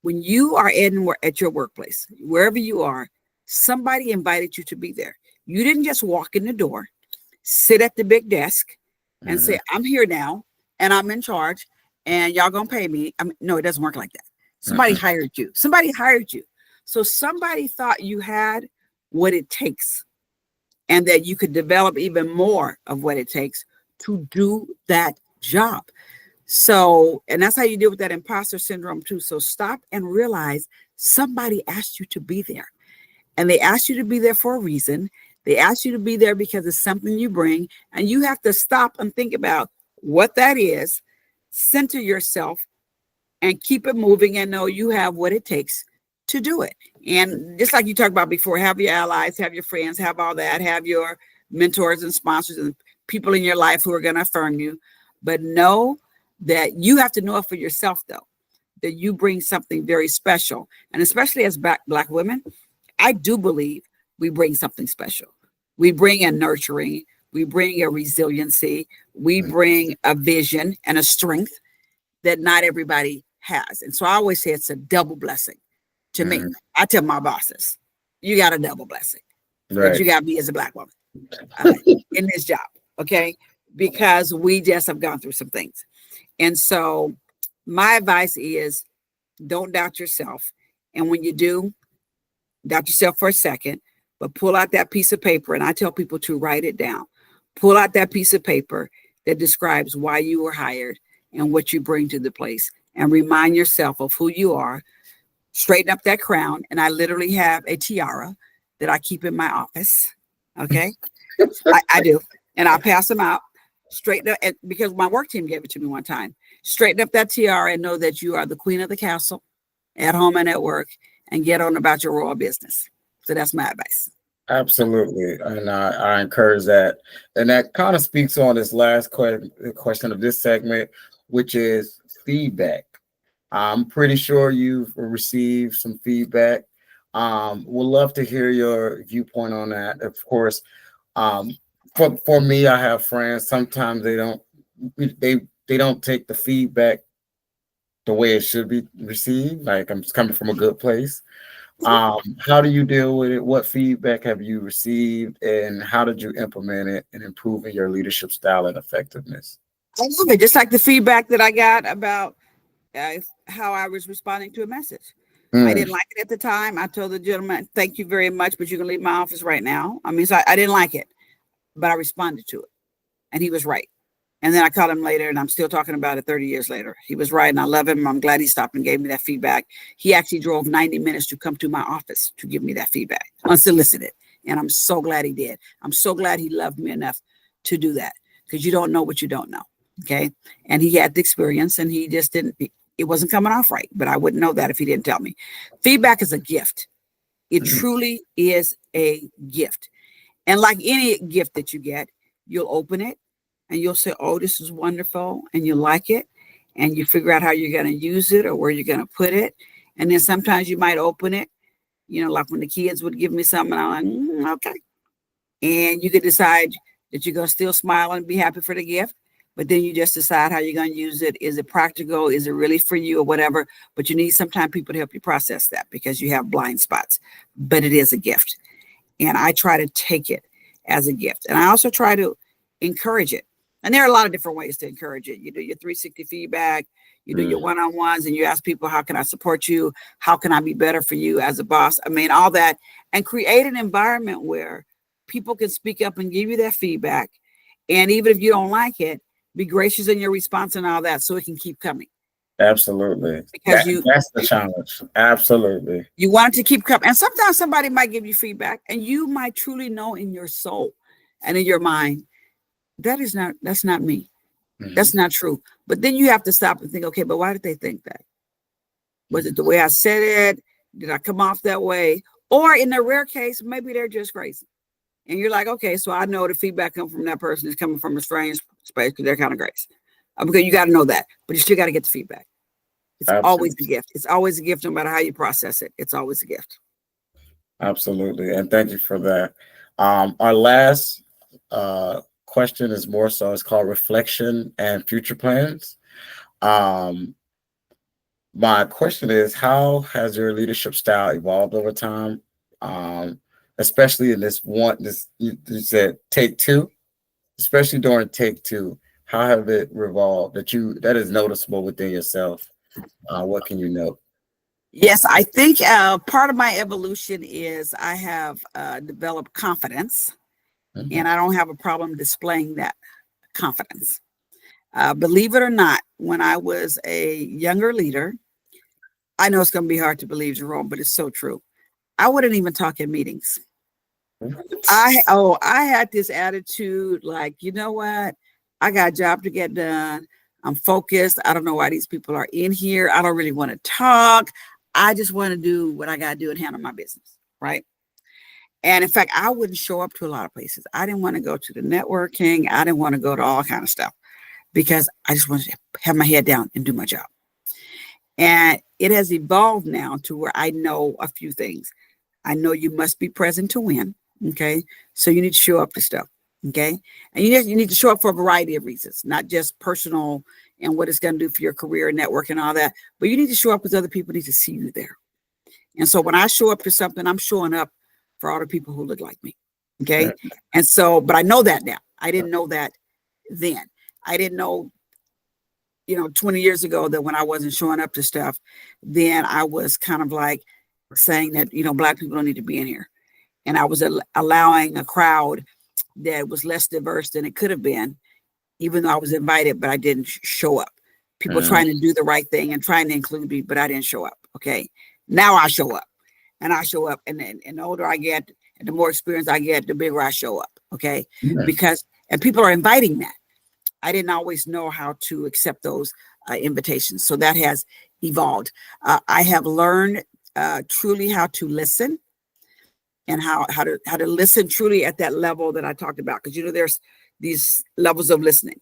when you are at your workplace, wherever you are, somebody invited you to be there. You didn't just walk in the door, sit at the big desk and say, I'm here now and I'm in charge and y'all gonna pay me. No, it doesn't work like that. Somebody hired you. Somebody hired you. So somebody thought you had what it takes and that you could develop even more of what it takes to do that job. So, and that's how you deal with that imposter syndrome too. So stop and realize somebody asked you to be there. And they asked you to be there for a reason. They asked you to be there because it's something you bring. And you have to stop and think about what that is, center yourself, and keep it moving and know you have what it takes to do it. And just like you talked about before, have your allies, have your friends, have all that, have your mentors and sponsors and people in your life who are going to affirm you. But know that you have to know it for yourself, though, that you bring something very special. And especially as Black women, I do believe we bring something special. We bring a nurturing, we bring a resiliency, we bring a vision and a strength that not everybody has. And so I always say it's a double blessing to me. I tell my bosses, you got a double blessing that you got me as a Black woman in this job, okay? Because we just have gone through some things. And so my advice is don't doubt yourself. And when you do, doubt yourself for a second, but pull out that piece of paper. And I tell people to write it down. Pull out that piece of paper that describes why you were hired and what you bring to the place. And remind yourself of who you are. Straighten up that crown. And I literally have a tiara that I keep in my office. Okay. I do. And I'll pass them out. Straighten up, because my work team gave it to me one time. Straighten up that tiara and know that you are the queen of the castle at home and at work, and get on about your royal business. So that's my advice. Absolutely. And I encourage that. And that kind of speaks on this last question of this segment, which is feedback. I'm pretty sure you've received some feedback. Would love to hear your viewpoint on that. Of course, um, for me, I have friends. Sometimes they they don't take the feedback the way it should be received. Like I'm just coming from a good place. How do you deal with it? What feedback have you received, and how did you implement it in improving your leadership style and effectiveness? I love it. Just like the feedback that I got about uh, how I was responding to a message. I Mm, didn't like it at the time. I told the gentleman, "Thank you very much, but you can leave my office right now." I mean, so I didn't like it, but I responded to it, and he was right. And then I called him later, and I'm still talking about it 30 years later. He was right, and I love him. I'm glad he stopped and gave me that feedback. He actually drove 90 minutes to come to my office to give me that feedback, unsolicited. And I'm so glad he did. I'm so glad he loved me enough to do that, because you don't know what you don't know. Okay. And he had the experience, and he just didn't, it wasn't coming off right, but I wouldn't know that if he didn't tell me. Feedback is a gift. It mm, truly is a gift. And like any gift that you get, you'll open it and you'll say, "Oh, this is wonderful." And you like it. And you figure out how you're going to use it or where you're going to put it. And then sometimes you might open it, like when the kids would give me something, I'm like, okay. And you could decide that you're going to still smile and be happy for the gift. But then you just decide how you're going to use it. Is it practical? Is it really for you or whatever? But you need sometimes people to help you process that because you have blind spots. But it is a gift. And I try to take it as a gift. And I also try to encourage it. And there are a lot of different ways to encourage it. You do your 360 feedback, you do your mm. one-on-ones, and you ask people, how can I support you? How can I be better for you as a boss? I mean, all that, and create an environment where people can speak up and give you that feedback. And even if you don't like it, be gracious in your response and all that so it can keep coming. Absolutely. Because That's the challenge. Absolutely. you want it to keep coming. And sometimes somebody might give you feedback and you might truly know in your soul and in your mind, that's not me. That's Mhm. not true. But then you have to stop and think, okay, but why did they think that? Was it the way I said it? Did I come off that way? Or in the rare case, maybe they're just crazy. And you're like, okay, so I know the feedback coming from that person is coming from a strange space because they're kind of crazy. Because you got to know that, but you still got to get the feedback. It's always a Absolutely. gift. It's always a gift, no matter how you process it. It's always a gift. Absolutely. And thank you for that. Our last question is more so, it's called reflection and future plans. Um, my question is, how has your leadership style evolved over time? Um, Especially in you said take two, especially during take two. How have it revolved that is noticeable within yourself? What can you note? Yes, I think part of my evolution is I have developed confidence, Mhm. and I don't have a problem displaying that confidence. Believe it or not, when I was a younger leader, I know it's going to be hard to believe, Jerome, but it's so true. I wouldn't even talk in meetings. I had this attitude like, you know what? I got a job to get done. I'm focused. I don't know why these people are in here. I don't really want to talk. I just want to do what I got to do and handle my business. Right. And in fact, I wouldn't show up to a lot of places. I didn't want to go to the networking. I didn't want to go to all kind of stuff because I just wanted to have my head down and do my job. And it has evolved now to where I know a few things. I know you must be present to win. Okay. So you need to show up for stuff. Okay. And you need to show up for a variety of reasons, not just personal and what it's going to do for your career and network and all that, but you need to show up because other people need to see you there. And so when I show up to something, I'm showing up for all the people who look like me. Okay. And so, but I know that now. I didn't know that then. I didn't know, 20 years ago that when I wasn't showing up to stuff, then I was kind of like saying that, Black people don't need to be in here. And I was allowing a crowd that was less diverse than it could have been, even though I was invited, but I didn't show up. People Mm, trying to do the right thing and trying to include me, but I didn't show up. Okay. Now I show up and I show up. And then and the older I get, and the more experience I get, the bigger I show up. Okay. mm, And people are inviting that. I didn't always know how to accept those invitations. So that has evolved. I have learned truly how to listen and how to listen truly at that level that I talked about. Because there's these levels of listening.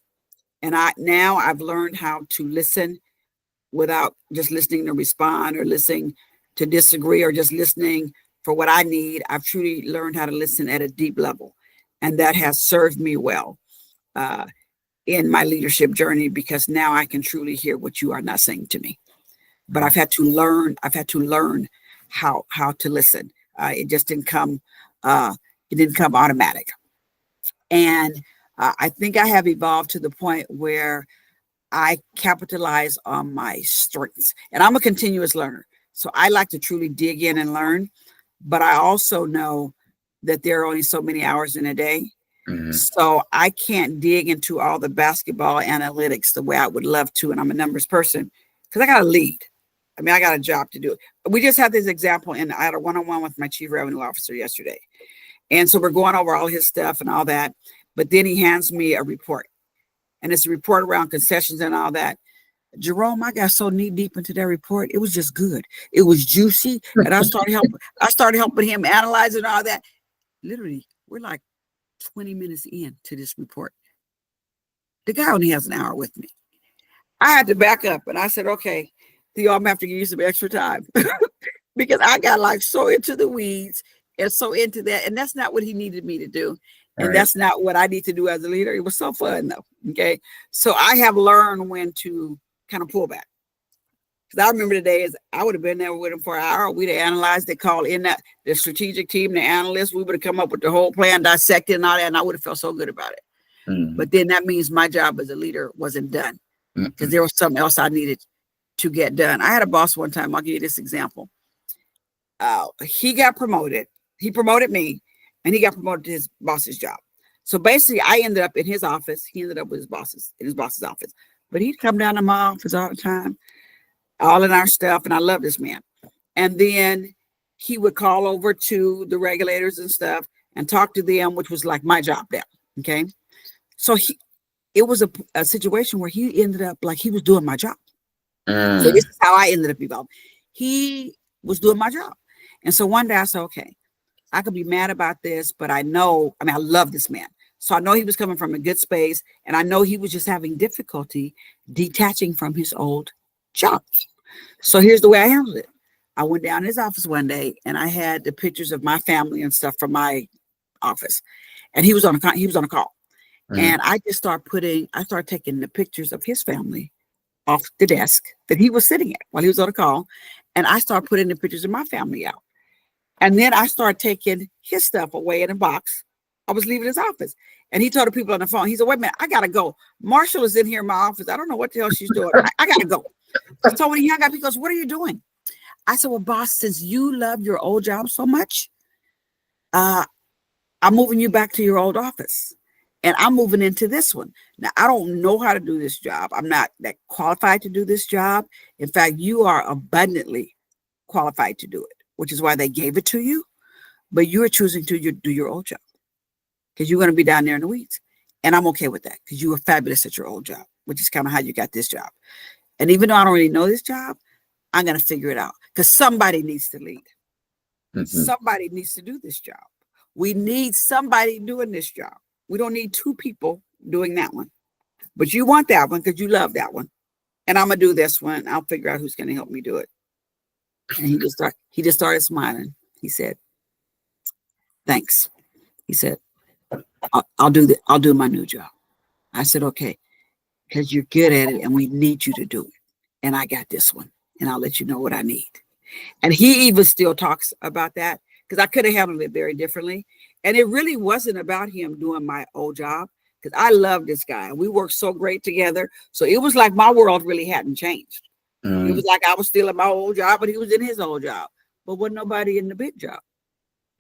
And I've learned how to listen without just listening to respond or listening to disagree or just listening for what I need. I've truly learned how to listen at a deep level. And that has served me well in my leadership journey, because now I can truly hear what you are not saying to me. But I've had to learn how to listen. It just didn't come automatic. And I think I have evolved to the point where I capitalize on my strengths. And I'm a continuous learner. So I like to truly dig in and learn. But I also know that there are only so many hours in a day. Mm-hmm. So I can't dig into all the basketball analytics the way I would love to. And I'm a numbers person because I got to lead. I mean, I got a job to do. We just had this example, and I had a one-on-one with my chief revenue officer yesterday. And so we're going over all his stuff and all that. But then he hands me a report. And it's a report around concessions and all that. Jerome, I got so knee deep into that report. It was just good. It was juicy. And I started helping him analyze it and all that. Literally, we're like 20 minutes into this report. The guy only has an hour with me. I had to back up and I said, okay, Theo, I'm gonna have to give you some extra time because I got like so into the weeds and so into that. And that's not what he needed me to do. And that's not what I need to do as a leader. It was so fun though. Okay. So I have learned when to kind of pull back. Because I remember the days I would have been there with him for an hour. We'd have analyzed, they call in that the strategic team, the analysts, we would have come up with the whole plan, dissected and all that, and I would have felt so good about it. Mm-hmm. But then that means my job as a leader wasn't done because there was something else I needed to get done. I had a boss one time, I'll give you this example. He got promoted. He promoted me and he got promoted to his boss's job. So basically I ended up in his office. He ended up with his boss's office. But he'd come down to my office all the time, all in our stuff. And I love this man. And then he would call over to the regulators and stuff and talk to them, which was like my job there. Okay. So it was a situation where he ended up like he was doing my job. So this is how I ended up evolving. He was doing my job. And so one day I said, okay, I could be mad about this, but I love this man. So I know he was coming from a good space, and I know he was just having difficulty detaching from his old job. So here's the way I handled it. I went down to his office one day, and I had the pictures of my family and stuff from my office, and he was on a call. Mm-hmm. And I started taking the pictures of his family off the desk that he was sitting at while he was on a call, and I started putting the pictures of my family out. And then I started taking his stuff away in a box. I was leaving his office. And he told the people on the phone, he said, wait a minute, I got to go. Marshall is in here in my office. I don't know what the hell she's doing. I got to go. So when he hung up, he goes, what are you doing? I said, well, boss, since you love your old job so much, I'm moving you back to your old office. And I'm moving into this one. Now, I don't know how to do this job. I'm not that qualified to do this job. In fact, you are abundantly qualified to do it, which is why they gave it to you. But you're choosing to do your old job because you're going to be down there in the weeds. And I'm okay with that because you were fabulous at your old job, which is kind of how you got this job. And even though I don't really know this job, I'm going to figure it out because somebody needs to lead. Mm-hmm. Somebody needs to do this job. We need somebody doing this job. We don't need two people doing that one. But you want that one because you love that one. And I'm going to do this one. I'll figure out who's going to help me do it. And he just started smiling. He said, thanks. He said, I'll do my new job. I said, okay, because you're good at it and we need you to do it. And I got this one and I'll let you know what I need. And he even still talks about that because I could have handled it very differently. And it really wasn't about him doing my old job because I love this guy. We worked so great together. So it was like my world really hadn't changed. It was like I was still in my old job, but he was in his old job. But wasn't nobody in the big job.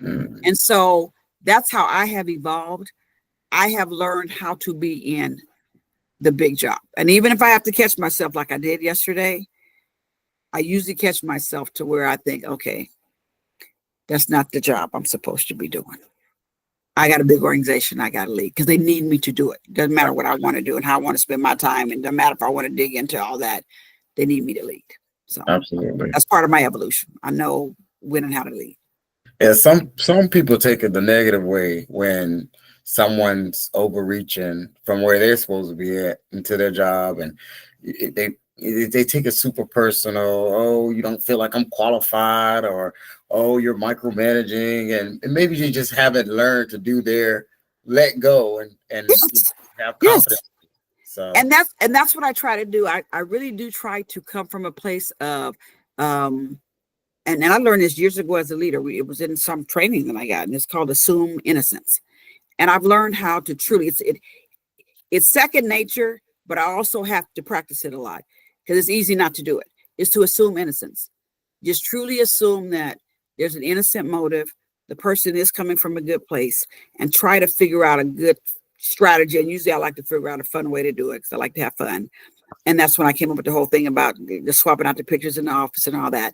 And so that's how I have evolved. I have learned how to be in the big job. And even if I have to catch myself like I did yesterday, I usually catch myself to where I think, okay, that's not the job I'm supposed to be doing. I got a big organization I got to lead because they need me to do it. Doesn't matter what I want to do and how I want to spend my time. And doesn't matter if I want to dig into all that. They need me to lead. So absolutely, that's part of my evolution. I know when and how to lead. Yeah, some people take it the negative way when someone's overreaching from where they're supposed to be at into their job, and they take it super personal. Oh, you don't feel like I'm qualified, or oh, you're micromanaging, and maybe they just haven't learned to do their let go and Yes, have confidence. yes. So And that's what I try to do. I really do try to come from a place of um and I learned this years ago as a leader. It was in some training that I got, and it's called assume innocence. And I've learned how to truly it's second nature, but I also have to practice it a lot because it's easy not to do it. Is to assume innocence. Just truly assume that there's an innocent motive. The person is coming from a good place, and try to figure out a good strategy. And usually I like to figure out a fun way to do it because I like to have fun. And that's when I came up with the whole thing about the swapping out the pictures in the office and all that.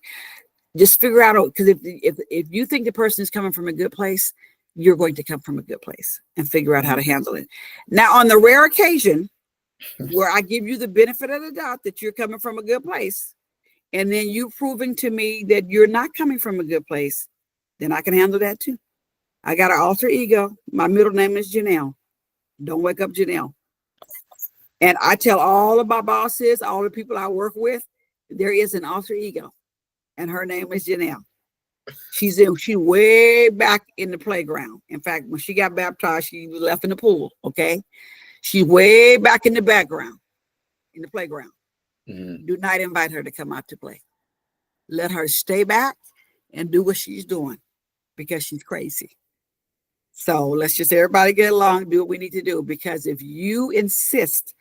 Just figure out, because if you think the person is coming from a good place, you're going to come from a good place and figure out how to handle it. Now, on the rare occasion where I give you the benefit of the doubt that you're coming from a good place, and then you proving to me that you're not coming from a good place, then I can handle that too. I got an alter ego. My middle name is Janelle. Don't wake up Janelle. And I tell all of my bosses, all the people I work with, there is an alter ego, and her name is Janelle. She way back in the playground. In fact, when she got baptized, she was left in the pool. Okay, she's way back in the background, in the playground. Mm-hmm. Do not invite her to come out to play. Let her stay back and do what she's doing, because she's crazy. So let's just everybody get along, do what we need to do. Because if you insist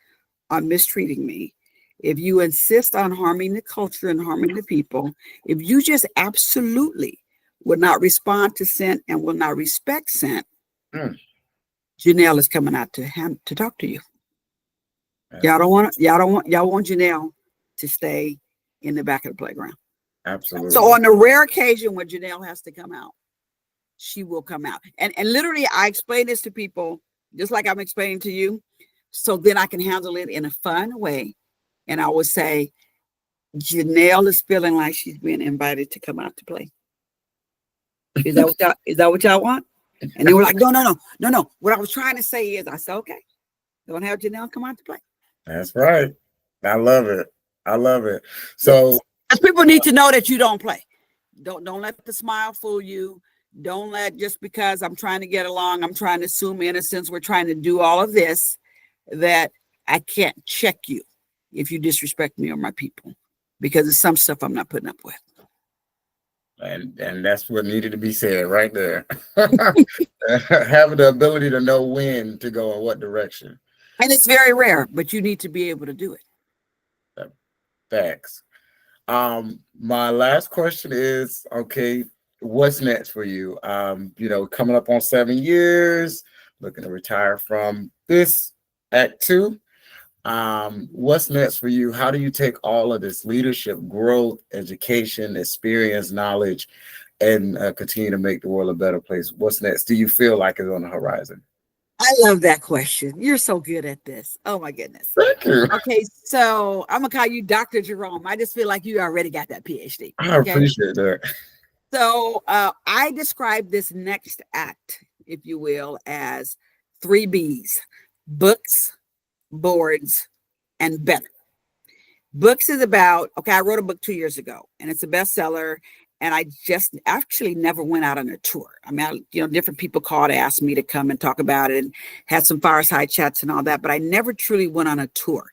on mistreating me, if you insist on harming the culture and harming the people, if you just absolutely will not respond to Cynt and will not respect Cynt, Janelle is coming out to talk to you. Y'all want Janelle to stay in the back of the playground. Absolutely. So on the rare occasion when Janelle has to come out, she will come out. And literally, I explain this to people just like I'm explaining to you, so then I can handle it in a fun way. And I will say, Janelle is feeling like she's being invited to come out to play. Is that what y'all want? And they were like, no. What I was trying to say is, I said, okay, don't have Janelle come out to play. That's right. I love it. So people need to know that you don't play. Don't let the smile fool you. Don't let, just because I'm trying to get along, I'm trying to assume innocence, we're trying to do all of this, that I can't check you if you disrespect me or my people, because it's some stuff I'm not putting up with. And that's what needed to be said right there. Having the ability to know when to go in what direction. And it's very rare, but you need to be able to do it. Thanks. My last question is, okay, what's next for you? Coming up on 7 years, looking to retire from this Act 2. What's next for you? How do you take all of this leadership, growth, education, experience, knowledge, and continue to make the world a better place? What's next? Do you feel like is on the horizon? I love that question. You're so good at this. Oh my goodness. Thank you. Okay, so I'm gonna call you Dr. Jerome. I just feel like you already got that PhD. I appreciate that. So I describe this next act, if you will, as 3 B's: books, boards, and better. Books is about, I wrote a book 2 years ago, and it's a bestseller. And I just actually never went out on a tour. I mean, different people called, asked me to come and talk about it, and had some fireside chats and all that, but I never truly went on a tour.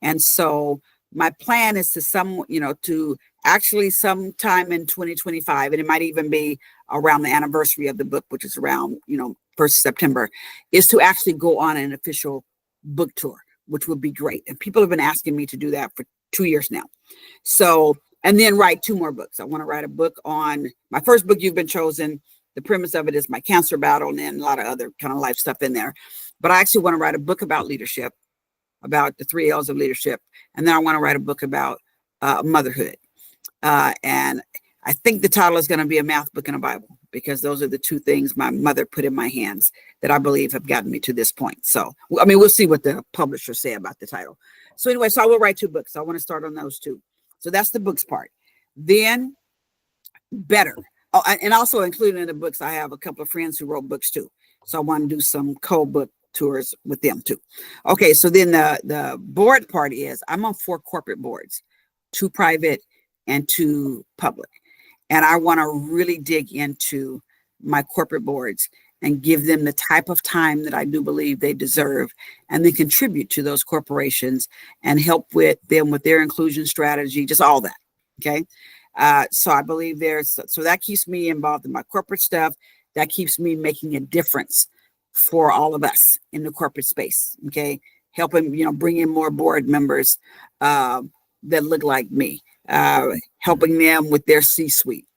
And so my plan is to actually sometime in 2025, and it might even be around the anniversary of the book, which is around, 1st September, is to actually go on an official book tour, which would be great. And people have been asking me to do that for 2 years now. So, and then write 2 more books. I want to write a book on my first book, You've Been Chosen. The premise of it is my cancer battle, and then a lot of other kind of life stuff in there. But I actually want to write a book about leadership, about the 3 L's of leadership. And then I want to write a book about motherhood. And I think the title is going to be a math book and a Bible, because those are the 2 things my mother put in my hands that I believe have gotten me to this point. So, I mean, we'll see what the publishers say about the title. So anyway, so I will write 2 books. I want to start on those 2. So that's the books part. Then better. Oh, and also included in the books, I have a couple of friends who wrote books too. So I want to do some co-book tours with them too. Okay, so then the board part is I'm on 4 corporate boards, 2 private and 2 public. And I want to really dig into my corporate boards and give them the type of time that I do believe they deserve, and then contribute to those corporations and help with them with their inclusion strategy, just all that. Okay. So I believe so that keeps me involved in my corporate stuff. That keeps me making a difference for all of us in the corporate space. Okay. Helping, bring in more board members that look like me, helping them with their C-suite,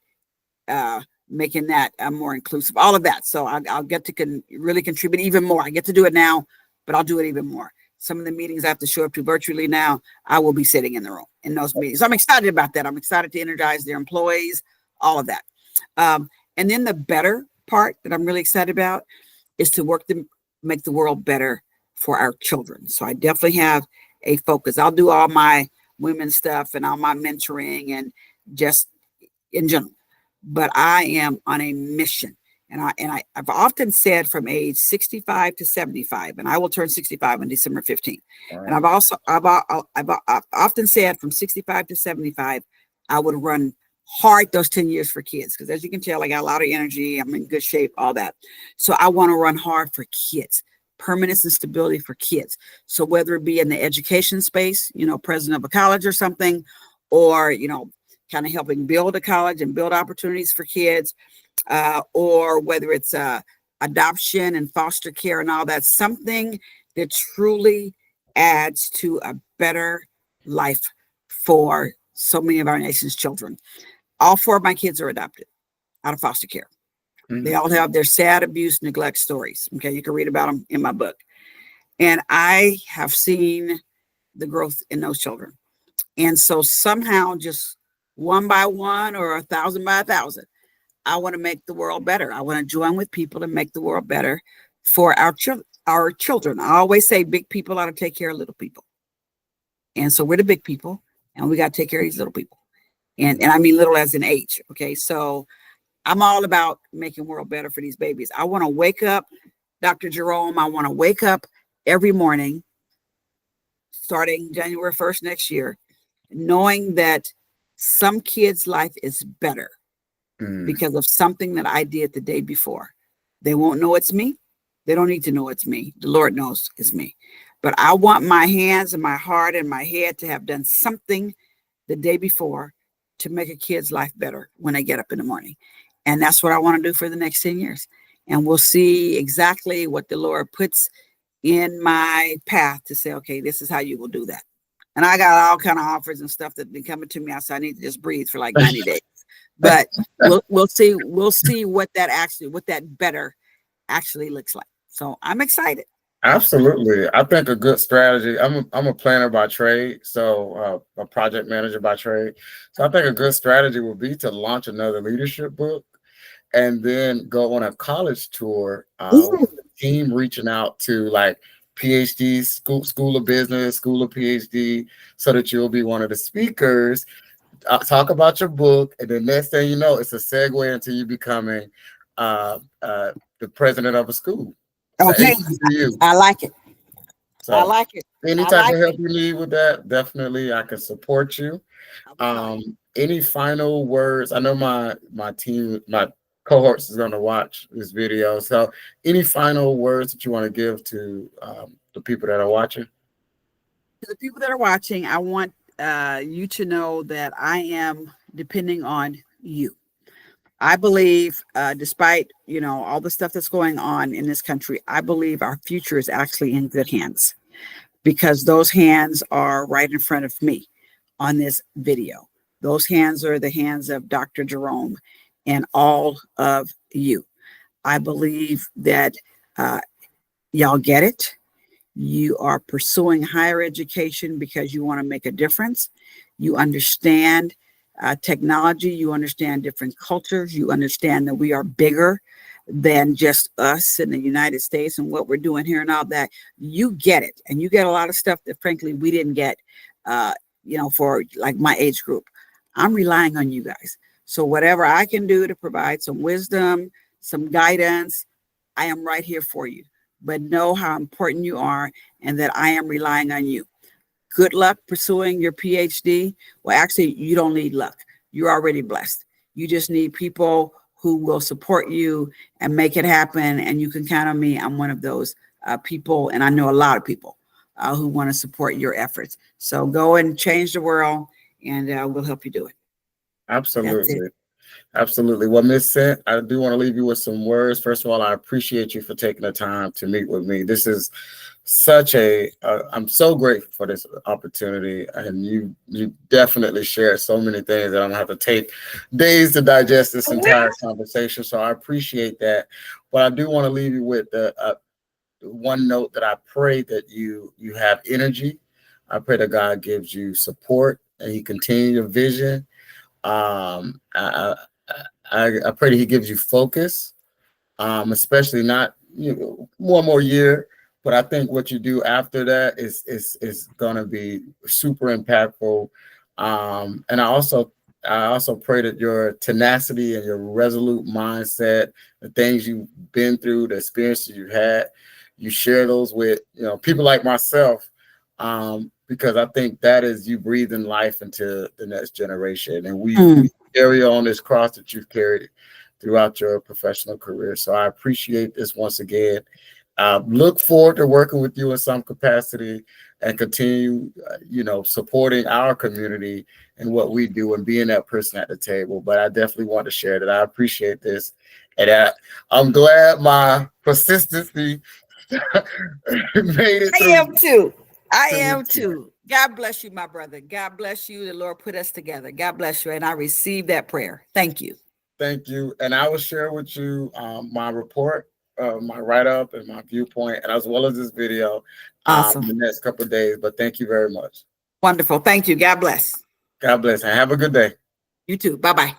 making that more inclusive, all of that. So I'll get to really contribute even more. I get to do it now, but I'll do it even more. Some of the meetings I have to show up to virtually now, I will be sitting in the room in those meetings. So I'm excited about that. I'm excited to energize their employees, all of that. And then the better part that I'm really excited about is to work to make the world better for our children. So I definitely have a focus. I'll do all my women's stuff and all my mentoring and just in general. But I am on a mission. And I've often said from age 65 to 75, and I will turn 65 on December 15th. Right. And I've often said from 65 to 75, I would run hard those 10 years for kids. Because as you can tell, I got a lot of energy. I'm in good shape, all that. So I want to run hard for kids, permanence and stability for kids. So whether it be in the education space, president of a college or something, or, kind of helping build a college and build opportunities for kids, or whether it's adoption and foster care and all that, something that truly adds to a better life for so many of our nation's children. All 4 of my kids are adopted out of foster care. Mm-hmm. They all have their sad abuse, neglect stories. Okay, you can read about them in my book. And I have seen the growth in those children. And so somehow just one by one or 1,000 by 1,000, I want to make the world better. I want to join with people to make the world better for our children. I always say big people ought to take care of little people. And so we're the big people, and we got to take care of these little people. And I mean little as in age. Okay, so I'm all about making the world better for these babies. I want to wake up, Dr. Jerome, I want to wake up every morning, starting January 1st next year, knowing that some kids' life is better because of something that I did the day before. They won't know it's me. They don't need to know it's me. The Lord knows it's me. But I want my hands and my heart and my head to have done something the day before to make a kid's life better when they get up in the morning. And that's what I want to do for the next 10 years. And we'll see exactly what the Lord puts in my path to say, okay, this is how you will do that. And I got all kind of offers and stuff that have been coming to me. So I need to just breathe for like 90 days. But we'll see what that better actually looks like. So I'm excited. Absolutely. I think a good strategy, I'm a planner by trade, so a project manager by trade. So I think a good strategy would be to launch another leadership book and then go on a college tour with the team reaching out to like PhD, school of business, school of PhD, so that you'll be one of the speakers, talk about your book, and the next thing you know, it's a segue into you becoming the president of a school. Okay, I like it. So I like it. Any type of help you need with that, definitely I can support you. Any final words? I know my team, my cohorts is going to watch this video. So any final words that you want to give to the people that are watching? To the people that are watching, I want you to know that I am depending on you. I believe, despite, all the stuff that's going on in this country, I believe our future is actually in good hands, because those hands are right in front of me on this video. Those hands are the hands of Dr. Jerome and all of you. I believe that y'all get it. You are pursuing higher education because you want to make a difference. You understand technology. You understand different cultures. You understand that we are bigger than just us in the United States and what we're doing here and all that. You get it. And you get a lot of stuff that, frankly, we didn't get, for like my age group. I'm relying on you guys. So whatever I can do to provide some wisdom, some guidance, I am right here for you. but know how important you are and that I am relying on you. Good luck pursuing your PhD. Well, actually, you don't need luck. You're already blessed. You just need people who will support you and make it happen. And you can count on me. I'm one of those people, and I know a lot of people who want to support your efforts. So go and change the world, and we'll help you do it. That's it. Absolutely. Absolutely. Well, Miss Cynt, I do want to leave you with some words. First of all, I appreciate you for taking the time to meet with me. This is such I'm so grateful for this opportunity, and you definitely shared so many things that I'm gonna have to take days to digest this entire conversation. So I appreciate that. But I do want to leave you with the one note that I pray that you have energy. I pray that God gives you support and He continue your vision. I pray that He gives you focus, especially not one more year, but I think what you do after that is going to be super impactful. And I also pray that your tenacity and your resolute mindset, the things you've been through, the experiences you had, you share those with people like myself. Because I think that is you breathing life into the next generation, and we carry on this cross that you've carried throughout your professional career. So I appreciate this once again. Look forward to working with you in some capacity and continue, supporting our community and what we do and being that person at the table. But I definitely want to share that I appreciate this, and I'm glad my persistency made it through. I am too. I am too. God bless you, my brother. God bless you. The Lord put us together. God bless you. And I receive that prayer. Thank you. Thank you. And I will share with you my report, my write-up and my viewpoint, and as well as this video Awesome. in the next couple of days. But thank you very much. Wonderful. Thank you. God bless. God bless and have a good day. You too. Bye-bye.